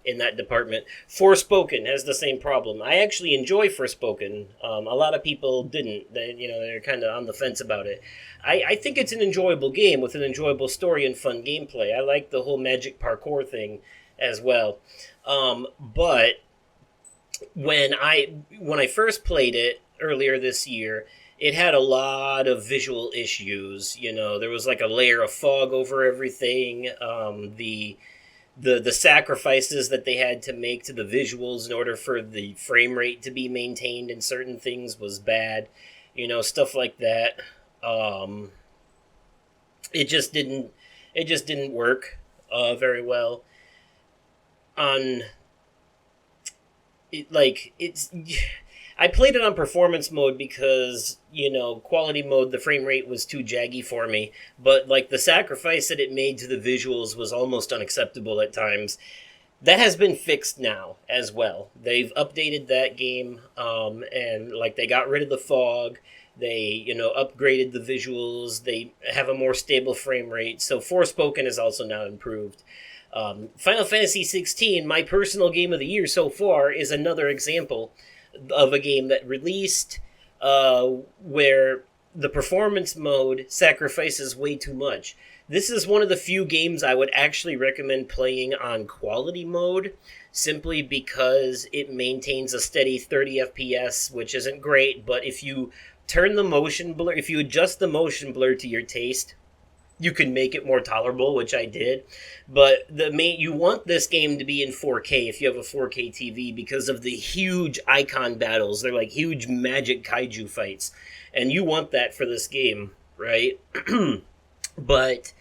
[SPEAKER 1] in that department. Forspoken has the same problem. I actually enjoy Forspoken. A lot of people didn't. They're kind of on the fence about it. I think it's an enjoyable game with an enjoyable story and fun gameplay. I like the whole magic parkour thing as well. But when I first played it earlier this year, it had a lot of visual issues. There was like a layer of fog over everything. The sacrifices that they had to make to the visuals in order for the frame rate to be maintained in certain things was bad. Stuff like that. It just didn't work very well on it. Like it's I played it on performance mode because, quality mode, the frame rate was too jaggy for me. But, like, the sacrifice that it made to the visuals was almost unacceptable at times. That has been fixed now as well. They've updated that game, and, like, they got rid of the fog. They, upgraded the visuals. They have a more stable frame rate. So Forspoken is also now improved. Final Fantasy XVI, my personal game of the year so far, is another example of a game that released where the performance mode sacrifices way too much. This is one of the few games I would actually recommend playing on quality mode, simply because it maintains a steady 30 FPS, which isn't great, but if you if you adjust the motion blur to your taste, you can make it more tolerable, which I did. But you want this game to be in 4K if you have a 4K TV because of the huge icon battles. They're like huge magic kaiju fights. And you want that for this game, right? But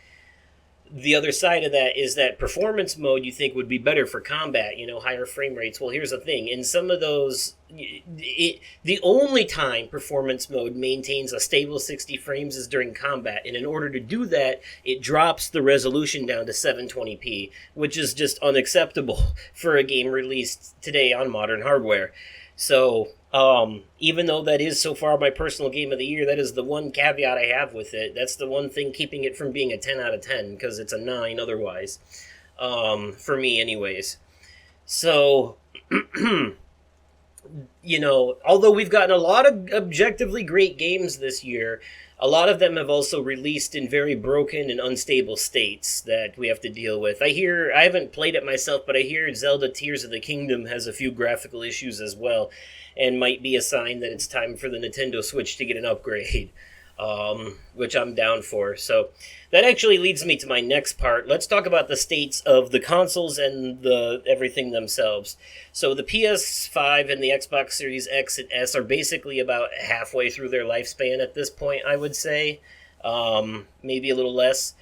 [SPEAKER 1] the other side of that is that performance mode you think would be better for combat, higher frame rates. Well, here's the thing. In some of those, the only time performance mode maintains a stable 60 frames is during combat. And in order to do that, it drops the resolution down to 720p, which is just unacceptable for a game released today on modern hardware. So, even though that is so far my personal game of the year, that is the one caveat I have with it. That's the one thing keeping it from being a 10 out of 10, because it's a 9 otherwise, for me anyways. So, although we've gotten a lot of objectively great games this year, a lot of them have also released in very broken and unstable states that we have to deal with. I haven't played it myself, but I hear Zelda Tears of the Kingdom has a few graphical issues as well, and might be a sign that it's time for the Nintendo Switch to get an upgrade, which I'm down for. So that actually leads me to my next part. Let's talk about the states of the consoles and the everything themselves. So the PS5 and the Xbox Series X and S are basically about halfway through their lifespan at this point, I would say. Maybe a little less.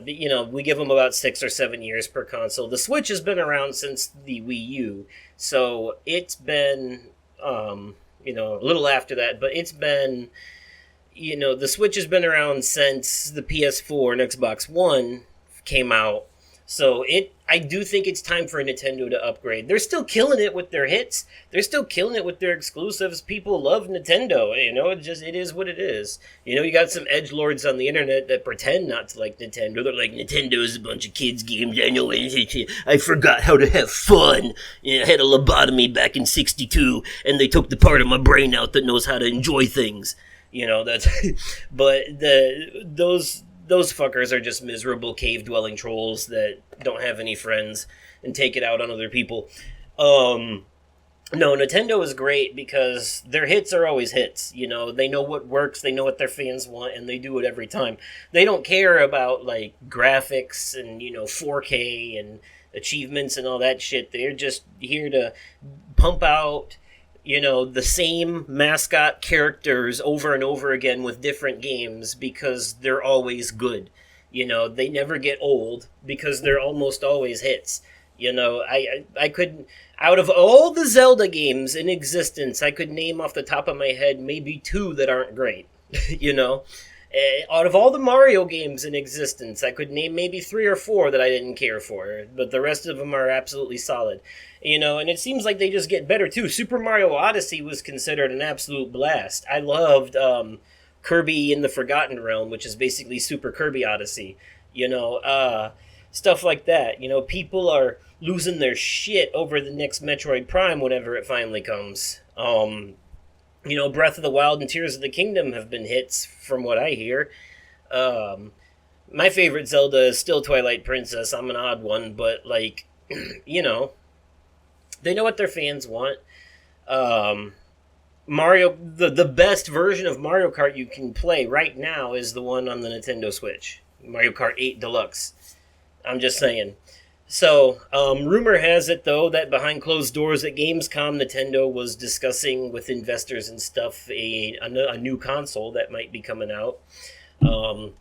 [SPEAKER 1] We give them about 6 or 7 years per console. The Switch has been around since the Wii U, so it's been, a little after that, but it's been, the Switch has been around since the PS4 and Xbox One came out. So I do think it's time for Nintendo to upgrade. They're still killing it with their hits. They're still killing it with their exclusives. People love Nintendo. It is what it is. You got some edgelords on the internet that pretend not to like Nintendo. They're like, Nintendo is a bunch of kids' games. I know it. I forgot how to have fun. I had a lobotomy back in '62, and they took the part of my brain out that knows how to enjoy things. That's. But those fuckers are just miserable cave-dwelling trolls that don't have any friends and take it out on other people. No, Nintendo is great because their hits are always hits. They know what works, they know what their fans want, and they do it every time. They don't care about, like, graphics and, 4K and achievements and all that shit. They're just here to pump out the same mascot characters over and over again with different games because they're always good. They never get old because they're almost always hits. I could, out of all the Zelda games in existence, I could name off the top of my head maybe 2 that aren't great. Out of all the Mario games in existence, I could name maybe 3 or 4 that I didn't care for, but the rest of them are absolutely solid. And it seems like they just get better too. Super Mario Odyssey was considered an absolute blast. I loved Kirby in the Forgotten Realm, which is basically Super Kirby Odyssey. Stuff like that. People are losing their shit over the next Metroid Prime whenever it finally comes. Breath of the Wild and Tears of the Kingdom have been hits from what I hear. Um, my favorite Zelda is still Twilight Princess. I'm an odd one, but like, you know, they know what their fans want. Um, Mario, the best version of Mario Kart you can play right now is the one on the Nintendo Switch, Mario Kart 8 Deluxe. I'm just saying. So, rumor has it, though, that behind closed doors at Gamescom, Nintendo was discussing with investors and stuff a new console that might be coming out. Um,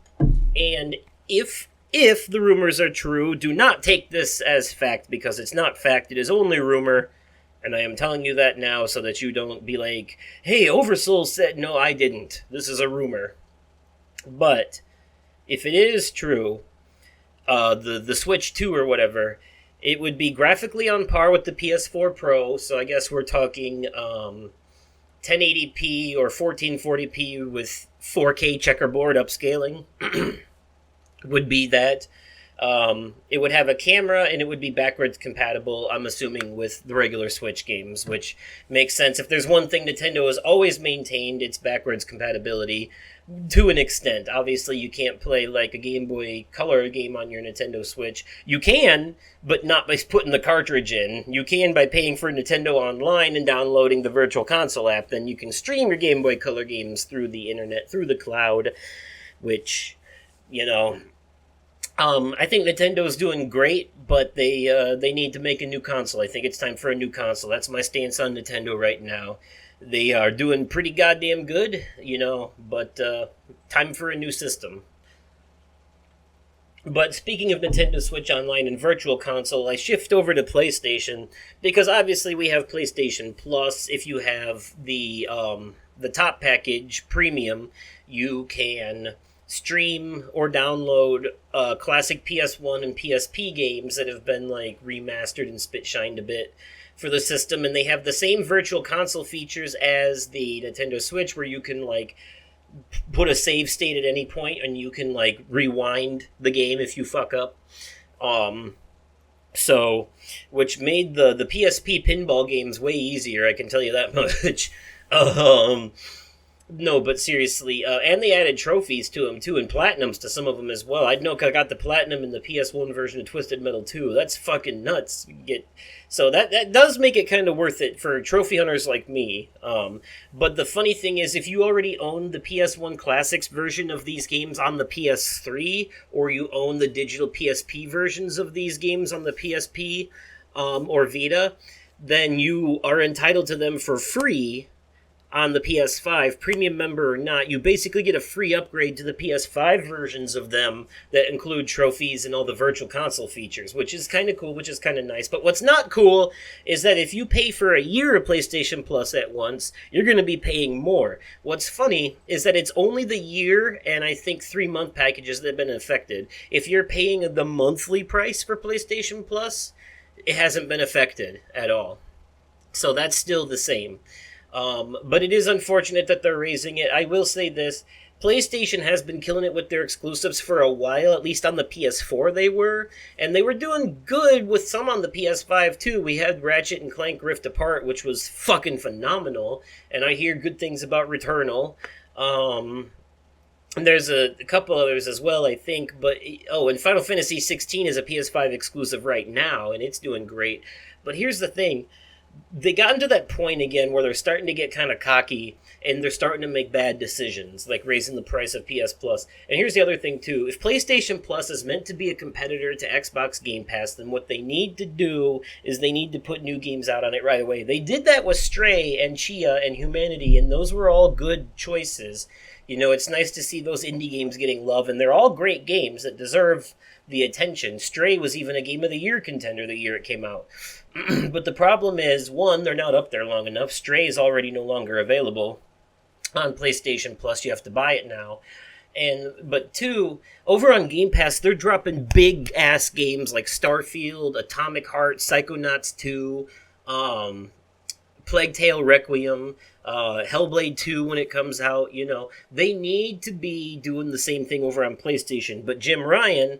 [SPEAKER 1] and if the rumors are true, do not take this as fact, because it's not fact. It is only rumor, and I am telling you that now so that you don't be like, hey, Oversoul said, no, I didn't. This is a rumor. But if it is true, the Switch 2 or whatever, it would be graphically on par with the PS4 Pro, so I guess we're talking 1080p or 1440p with 4K checkerboard upscaling would be that. It would have a camera, and it would be backwards compatible, I'm assuming, with the regular Switch games, which makes sense. If there's one thing Nintendo has always maintained, it's backwards compatibility to an extent. Obviously, you can't play like a Game Boy Color game on your Nintendo Switch. You can, but not by putting the cartridge in. You can by paying for Nintendo Online and downloading the Virtual Console app. Then you can stream your Game Boy Color games through the internet, through the cloud, which, I think Nintendo's doing great, but they need to make a new console. I think it's time for a new console. That's my stance on Nintendo right now. They are doing pretty goddamn good, but time for a new system. But speaking of Nintendo Switch Online and Virtual Console, I shift over to PlayStation, because obviously we have PlayStation Plus. If you have the top package, Premium, you can stream or download classic PS1 and PSP games that have been like remastered and spit shined a bit for the system, and they have the same Virtual Console features as the Nintendo Switch, where you can like put a save state at any point and you can like rewind the game if you fuck up. So which made the PSP pinball games way easier, I can tell you that much. No, but seriously, and they added trophies to them too, and platinums to some of them as well. I know I got the platinum in the PS1 version of Twisted Metal 2. That's fucking nuts. So that does make it kind of worth it for trophy hunters like me. But the funny thing is, if you already own the PS1 Classics version of these games on the PS3, or you own the digital PSP versions of these games on the PSP or Vita, then you are entitled to them for free on the PS5, premium member or not. You basically get a free upgrade to the PS5 versions of them that include trophies and all the Virtual Console features, which is kind of cool, which is kind of nice. But what's not cool is that if you pay for a year of PlayStation Plus at once, you're going to be paying more. What's funny is that it's only the year and I think 3-month packages that have been affected. If you're paying the monthly price for PlayStation Plus, it hasn't been affected at all. So that's still the same. But it is unfortunate that they're raising it. I will say this. PlayStation has been killing it with their exclusives for a while, at least on the PS4 they were. And they were doing good with some on the PS5 too. We had Ratchet and Clank Rift Apart, which was fucking phenomenal. And I hear good things about Returnal. And there's a couple others as well, I think. But and Final Fantasy 16 is a PS5 exclusive right now, and it's doing great. But here's the thing. They gotten to that point again where they're starting to get kind of cocky, and they're starting to make bad decisions, like raising the price of PS Plus. And here's the other thing, too. If PlayStation Plus is meant to be a competitor to Xbox Game Pass, then what they need to do is they need to put new games out on it right away. They did that with Stray and Chia and Humanity, and those were all good choices. It's nice to see those indie games getting love, and they're all great games that deserve the attention. Stray was even a Game of the Year contender the year it came out. But the problem is, one, they're not up there long enough. Stray is already no longer available on PlayStation Plus. You have to buy it now. But two, over on Game Pass, they're dropping big-ass games like Starfield, Atomic Heart, Psychonauts 2, Plague Tale Requiem, Hellblade 2 when it comes out. They need to be doing the same thing over on PlayStation. But Jim Ryan,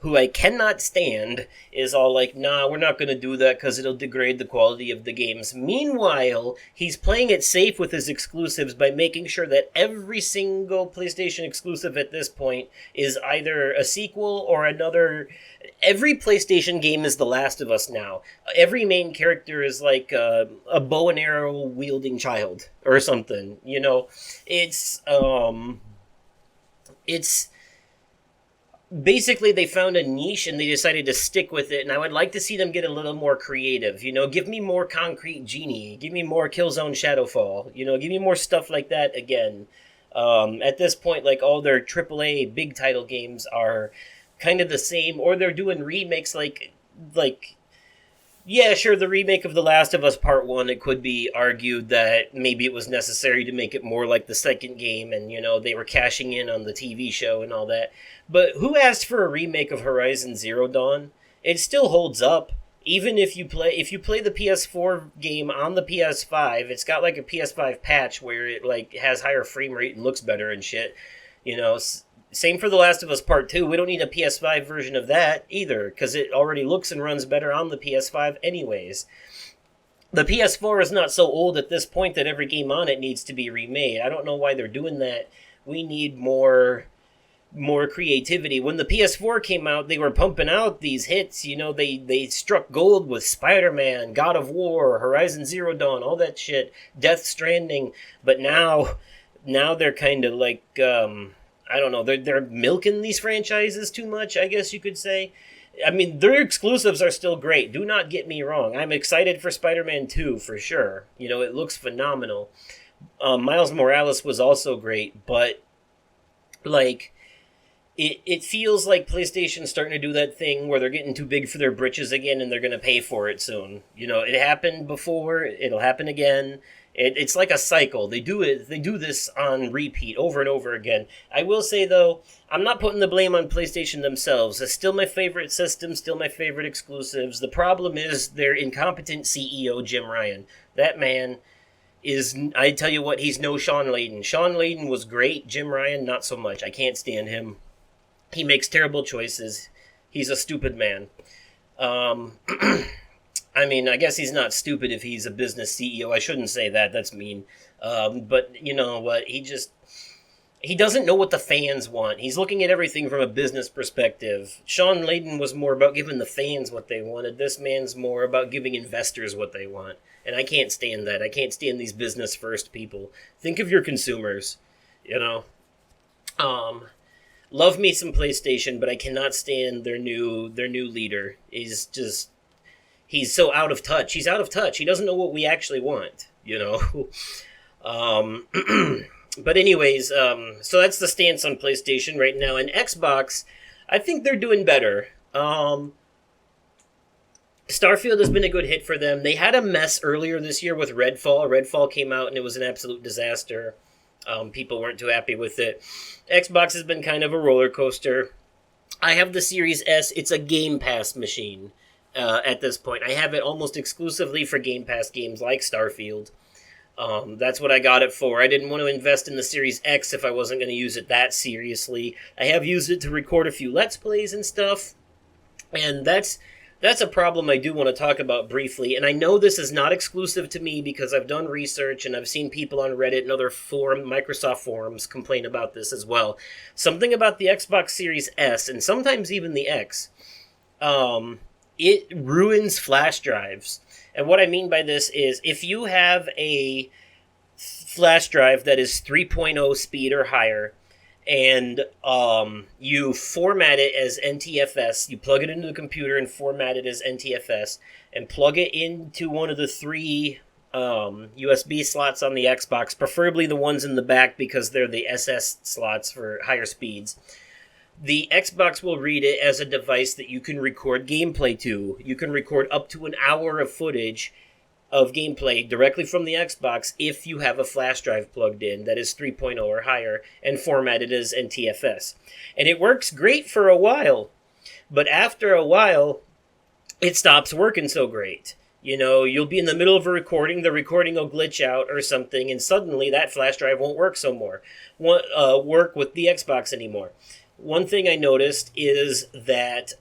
[SPEAKER 1] who I cannot stand, is all like, nah, we're not going to do that because it'll degrade the quality of the games. Meanwhile, he's playing it safe with his exclusives by making sure that every single PlayStation exclusive at this point is either a sequel or another. Every PlayStation game is The Last of Us now. Every main character is like a bow and arrow wielding child or something. You know, it's basically they found a niche and they decided to stick with it, and I would like to see them get a little more creative. You know, give me more Concrete Genie, give me more Killzone Shadowfall, you know, give me more stuff like that again. At this point, like, all their AAA big title games are kind of the same, or they're doing remakes like yeah, sure, the remake of The Last of Us Part 1, it could be argued that maybe it was necessary to make it more like the second game, and, you know, they were cashing in on the TV show and all that. But who asked for a remake of Horizon Zero Dawn? It still holds up. Even if you play the PS4 game on the PS5, it's got like a PS5 patch where it like has higher frame rate and looks better and shit. You know, same for The Last of Us Part 2. We don't need a PS5 version of that either, because it already looks and runs better on the PS5 anyways. The PS4 is not so old at this point that every game on it needs to be remade. I don't know why they're doing that. We need more creativity. When the PS4 came out, they were pumping out these hits. You know, they struck gold with Spider-Man, God of War, Horizon Zero Dawn, all that shit, Death Stranding. But now they're kind of like... I don't know, they're milking these franchises too much, I guess you could say. I mean, their exclusives are still great. Do not get me wrong. I'm excited for Spider-Man 2, for sure. You know, it looks phenomenal. Miles Morales was also great, but, like, it feels like PlayStation's starting to do that thing where they're getting too big for their britches again and they're going to pay for it soon. You know, it happened before, it'll happen again. It's like a cycle. They do this on repeat over and over again. I will say, though, I'm not putting the blame on PlayStation themselves. It's still my favorite system, still my favorite exclusives. The problem is their incompetent CEO, Jim Ryan. That man is, I tell you what, he's no Sean Layden. Sean Layden was great. Jim Ryan, not so much. I can't stand him. He makes terrible choices. He's a stupid man. I mean, I guess he's not stupid if he's a business CEO. I shouldn't say that. That's mean. But you know what? He doesn't know what the fans want. He's looking at everything from a business perspective. Sean Layden was more about giving the fans what they wanted. This man's more about giving investors what they want. And I can't stand that. I can't stand these business first people. Think of your consumers, you know. Love me some PlayStation, but I cannot stand their new leader. He's so out of touch. He's out of touch. He doesn't know what we actually want, you know. But anyways, so that's the stance on PlayStation right now. And Xbox, I think they're doing better. Starfield has been a good hit for them. They had a mess earlier this year with Redfall. Redfall came out and it was an absolute disaster. People weren't too happy with it. Xbox has been kind of a roller coaster. I have the Series S. It's a Game Pass machine. At this point, I have it almost exclusively for Game Pass games like Starfield. That's what I got it for. I didn't want to invest in the Series X if I wasn't going to use it that seriously. I have used it to record a few Let's Plays and stuff, and that's a problem I do want to talk about briefly. And I know this is not exclusive to me because I've done research and I've seen people on Reddit and other Microsoft forums complain about this as well. Something about the Xbox Series S, and sometimes even the X, it ruins flash drives. And what I mean by this is if you have a flash drive that is 3.0 speed or higher and you format it as NTFS, you plug it into the computer and format it as NTFS and plug it into one of the three USB slots on the Xbox, preferably the ones in the back because they're the SS slots for higher speeds. The Xbox will read it as a device that you can record gameplay to. You can record up to an hour of footage of gameplay directly from the Xbox if you have a flash drive plugged in that is 3.0 or higher and formatted as NTFS. And it works great for a while, but after a while, it stops working so great. You know, you'll be in the middle of a recording, the recording will glitch out or something, and suddenly that flash drive won't work with the Xbox anymore. one thing I noticed is that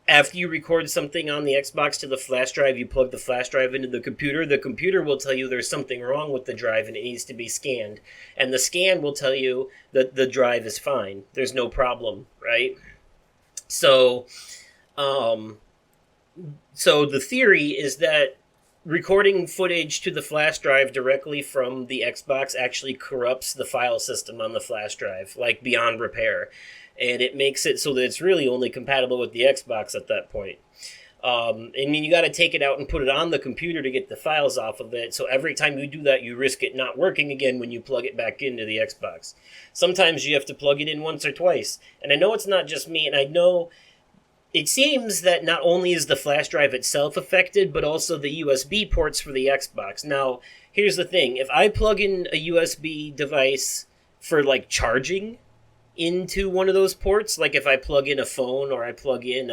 [SPEAKER 1] after you record something on the Xbox to the flash drive, you plug the flash drive into the computer will tell you there's something wrong with the drive and it needs to be scanned. And the scan will tell you that the drive is fine. There's no problem, right? So, um, so the theory is that recording footage to the flash drive directly from the Xbox actually corrupts the file system on the flash drive, like beyond repair. And it makes it so that it's really only compatible with the Xbox at that point. I mean, you got to take it out and put it on the computer to get the files off of it. So every time you do that, you risk it not working again when you plug it back into the Xbox. Sometimes you have to plug it in once or twice. And I know it's not just me, and I know it seems that not only is the flash drive itself affected, but also the USB ports for the Xbox. Now, here's the thing. If I plug in a USB device for, like, charging into one of those ports, like if I plug in a phone or I plug in,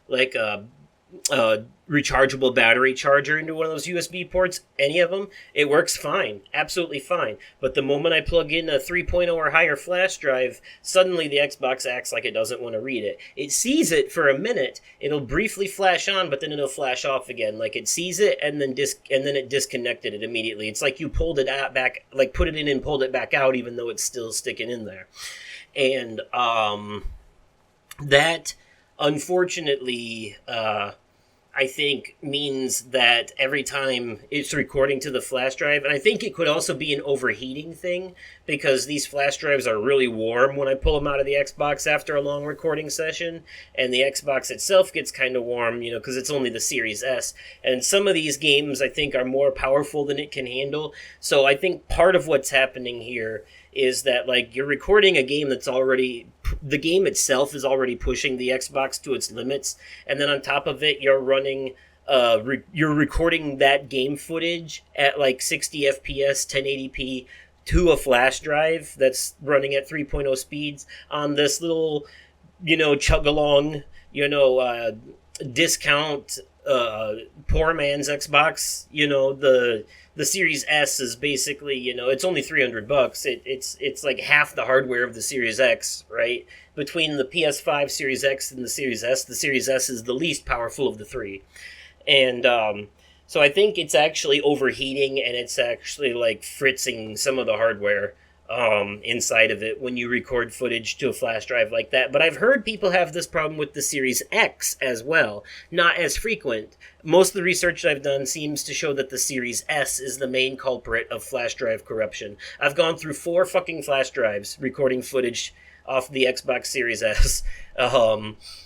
[SPEAKER 1] like, a rechargeable battery charger into one of those USB ports, any of them, it works fine, absolutely fine. But the moment I plug in a 3.0 or higher flash drive, suddenly the Xbox acts like it doesn't want to read it. It sees it for a minute, it'll briefly flash on, but then it'll flash off again. Like it sees it and then it disconnected it immediately. It's like you pulled it out back, like put it in and pulled it back out, even though it's still sticking in there. And that unfortunately, I think means that every time it's recording to the flash drive, and I think it could also be an overheating thing, because these flash drives are really warm when I pull them out of the Xbox after a long recording session, and the Xbox itself gets kind of warm, you know, because it's only the Series S, and some of these games I think are more powerful than it can handle. So I think part of what's happening here is that, like, you're recording a game that's already, the game itself is already pushing the Xbox to its limits, and then on top of it, you're running, you're recording that game footage at like 60 FPS, 1080p to a flash drive that's running at 3.0 speeds on this little, you know, chug along, you know, discount, poor man's Xbox. You know, the Series S is basically, you know, it's only $300. It's like half the hardware of the Series X, right? Between the PS5 Series X and the Series S is the least powerful of the three. And so I think it's actually overheating, and it's actually like fritzing some of the hardware inside of it when you record footage to a flash drive like that. But I've heard people have this problem with the Series X as well. Not as frequent. Most of the research I've done seems to show that the Series S is the main culprit of flash drive corruption. I've gone through 4 fucking flash drives recording footage off the Xbox Series S.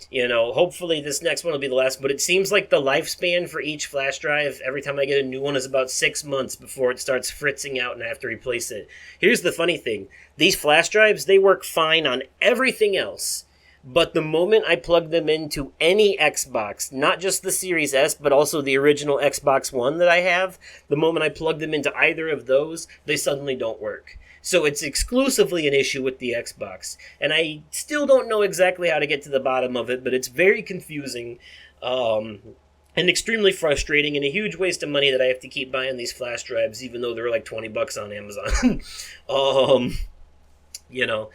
[SPEAKER 1] You know, hopefully this next one will be the last, but it seems like the lifespan for each flash drive, every time I get a new one, is about 6 months before it starts fritzing out and I have to replace it. Here's the funny thing. These flash drives, they work fine on everything else, but the moment I plug them into any Xbox, not just the Series S, but also the original Xbox One that I have, the moment I plug them into either of those, they suddenly don't work. So it's exclusively an issue with the Xbox. And I still don't know exactly how to get to the bottom of it, but it's very confusing and extremely frustrating, and a huge waste of money that I have to keep buying these flash drives, even though they're like $20 on Amazon. You know,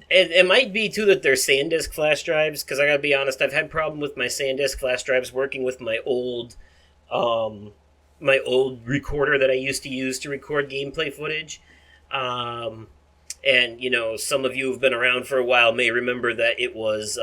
[SPEAKER 1] it might be, too, that they're SanDisk flash drives, because I gotta be honest, I've had problem with my SanDisk flash drives working with my old recorder that I used to use to record gameplay footage. And, you know, some of you who've been around for a while may remember that it was,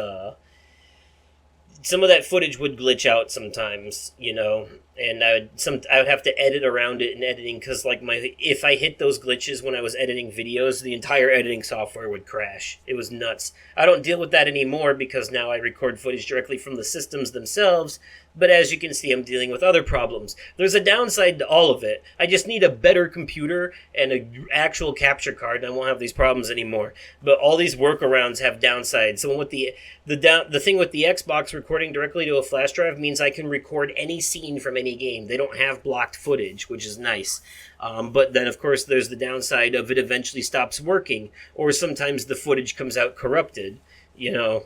[SPEAKER 1] some of that footage would glitch out sometimes, you know, and I would have to edit around it in editing, because, like, if I hit those glitches when I was editing videos, the entire editing software would crash. It was nuts. I don't deal with that anymore, because now I record footage directly from the systems themselves, but as you can see, I'm dealing with other problems. There's a downside to all of it. I just need a better computer and an actual capture card, and I won't have these problems anymore. But all these workarounds have downsides. So with the thing with the Xbox recording directly to a flash drive means I can record any scene from any game. They don't have blocked footage, which is nice. But then, of course, there's the downside of it eventually stops working, or sometimes the footage comes out corrupted, you know,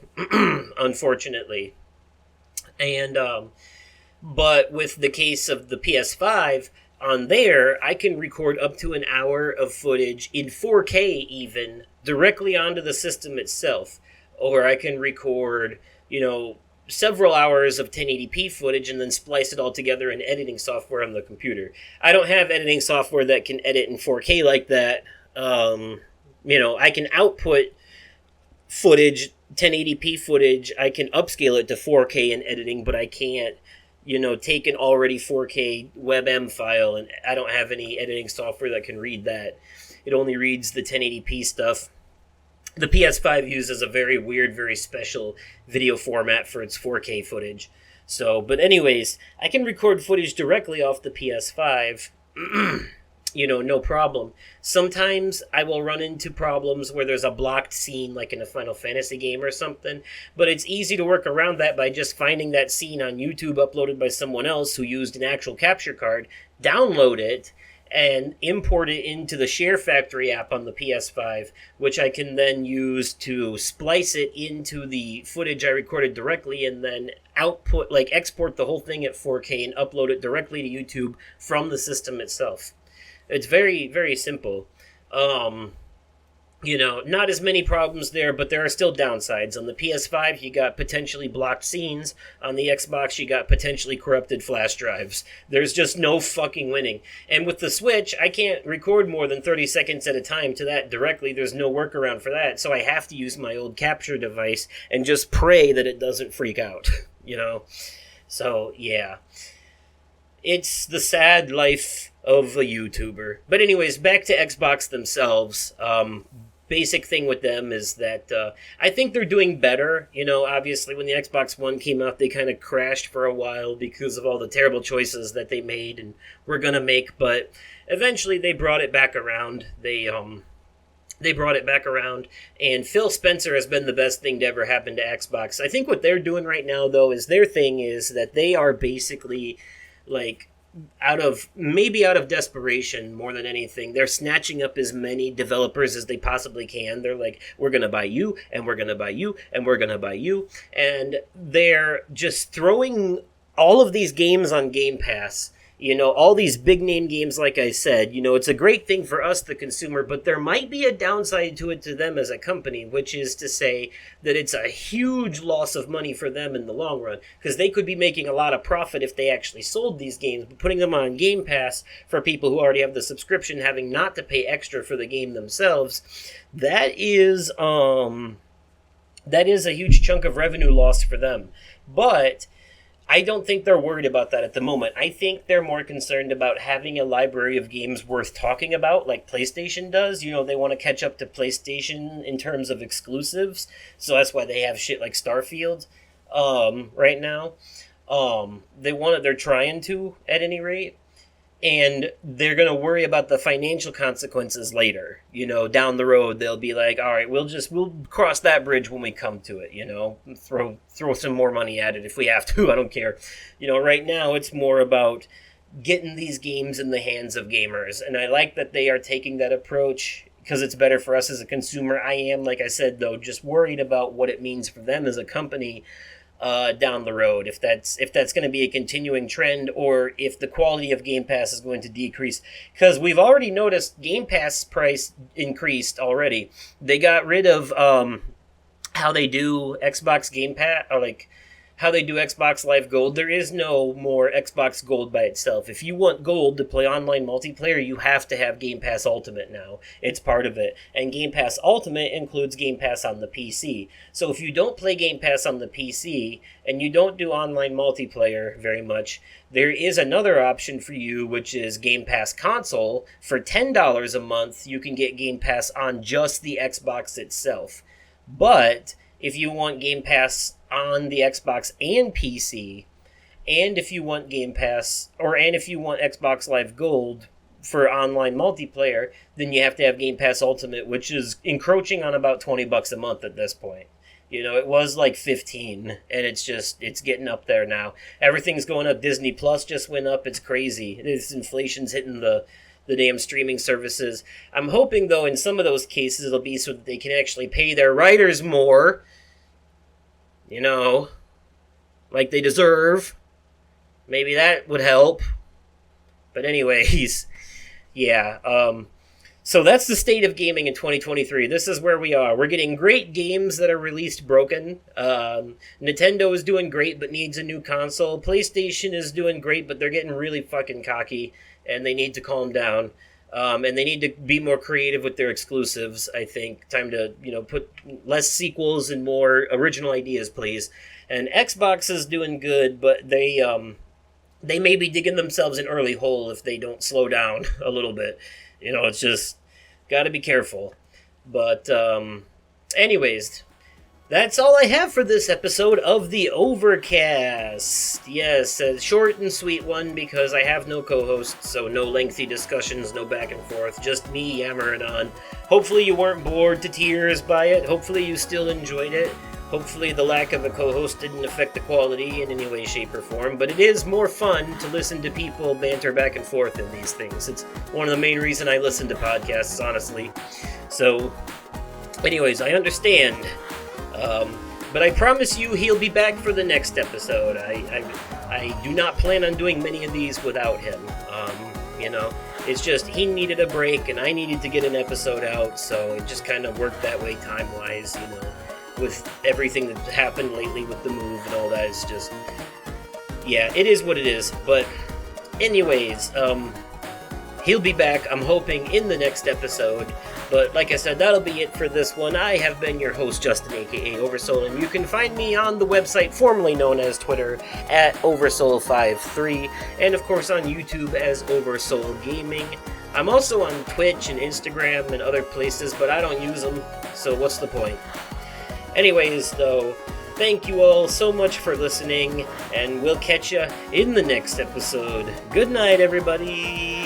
[SPEAKER 1] unfortunately. And, but with the case of the PS5, on there, I can record up to an hour of footage in 4K even directly onto the system itself, or I can record, several hours of 1080p footage and then splice it all together in editing software on the computer. I don't have editing software that can edit in 4K like that. I can output footage, 1080p footage. I can upscale it to 4K in editing, but I can't, take an already 4K WebM file, and I don't have any editing software that can read that. It only reads the 1080p stuff. The PS5 uses a very weird, very special video format for its 4K footage. So, but anyways, I can record footage directly off the PS5, no problem. Sometimes I will run into problems where there's a blocked scene, like in a Final Fantasy game or something, but it's easy to work around that by just finding that scene on YouTube uploaded by someone else who used an actual capture card, download it, and import it into the Share Factory app on the PS5, which I can then use to splice it into the footage I recorded directly and then export the whole thing at 4K and upload it directly to YouTube from the system itself. It's very, very simple. Not as many problems there, but there are still downsides. On the PS5, you got potentially blocked scenes. On the Xbox, you got potentially corrupted flash drives. There's just no fucking winning. And with the Switch, I can't record more than 30 seconds at a time to that directly. There's no workaround for that, so I have to use my old capture device and just pray that it doesn't freak out, So, yeah. It's the sad life of a YouTuber. But anyways, back to Xbox themselves. Basic thing with them is that I think they're doing better. Obviously when the Xbox One came out, they kind of crashed for a while because of all the terrible choices that they made and were going to make. But eventually they brought it back around. They brought it back around, and Phil Spencer has been the best thing to ever happen to Xbox. I think what they're doing right now, though, is their thing is that they are basically out of desperation more than anything, they're snatching up as many developers as they possibly can. They're like, we're going to buy you, and we're going to buy you, and we're going to buy you. And they're just throwing all of these games on Game Pass. All these big name games, like I said, it's a great thing for us, the consumer, but there might be a downside to it to them as a company, which is to say that it's a huge loss of money for them in the long run, because they could be making a lot of profit if they actually sold these games, but putting them on Game Pass for people who already have the subscription, having not to pay extra for the game themselves, that is a huge chunk of revenue lost for them. But I don't think they're worried about that at the moment. I think they're more concerned about having a library of games worth talking about, like PlayStation does. They want to catch up to PlayStation in terms of exclusives, so that's why they have shit like Starfield right now. They're trying to, at any rate. And they're going to worry about the financial consequences later. Down the road, they'll be like, all right, we'll cross that bridge when we come to it, throw some more money at it if we have to. I don't care. Right now it's more about getting these games in the hands of gamers. And I like that they are taking that approach because it's better for us as a consumer. I am, like I said, though, just worried about what it means for them as a company down the road, if that's going to be a continuing trend, or if the quality of Game Pass is going to decrease, because we've already noticed Game Pass price increased already. They got rid of how they do Xbox Game Pass, or how they do Xbox Live Gold. There is no more Xbox Gold by itself. If you want Gold to play online multiplayer, you have to have Game Pass Ultimate now. It's part of it. And Game Pass Ultimate includes Game Pass on the PC. So if you don't play Game Pass on the PC, and you don't do online multiplayer very much, there is another option for you, which is Game Pass Console. For $10 a month, you can get Game Pass on just the Xbox itself. But if you want Game Pass on the Xbox and PC, and if you want Game Pass, and if you want Xbox Live Gold for online multiplayer, then you have to have Game Pass Ultimate, which is encroaching on about $20 a month at this point. It was like 15, and it's getting up there now. Everything's going up. Disney Plus just went up. It's crazy. This inflation's hitting the damn streaming services. I'm hoping, though, in some of those cases, it'll be so that they can actually pay their writers more, like they deserve. Maybe that would help. But anyways, yeah. So that's the state of gaming in 2023. This is where we are. We're getting great games that are released broken. Nintendo is doing great but needs a new console. PlayStation is doing great, but they're getting really fucking cocky, and they need to calm down. And they need to be more creative with their exclusives, I think. Time to, put less sequels and more original ideas, please. And Xbox is doing good, but they may be digging themselves an early hole if they don't slow down a little bit. It's just got to be careful. But anyways, that's all I have for this episode of the Overcast. Yes, a short and sweet one because I have no co-hosts, so no lengthy discussions, no back and forth, just me yammering on. Hopefully you weren't bored to tears by it. Hopefully you still enjoyed it. Hopefully the lack of a co-host didn't affect the quality in any way, shape, or form, but it is more fun to listen to people banter back and forth in these things. It's one of the main reasons I listen to podcasts, honestly. So, anyways, I understand. But I promise you he'll be back for the next episode. I do not plan on doing many of these without him. It's just he needed a break and I needed to get an episode out, so it just kind of worked that way time-wise, with everything that happened lately with the move and all that. It's just, yeah, it is what it is. But anyways, he'll be back, I'm hoping, in the next episode. But like I said, that'll be it for this one. I have been your host, Justin, aka Oversoul, and you can find me on the website formerly known as Twitter at Oversoul53, and of course on YouTube as Oversoul Gaming. I'm also on Twitch and Instagram and other places, but I don't use them, so what's the point? Anyways, though, thank you all so much for listening, and we'll catch ya in the next episode. Good night, everybody!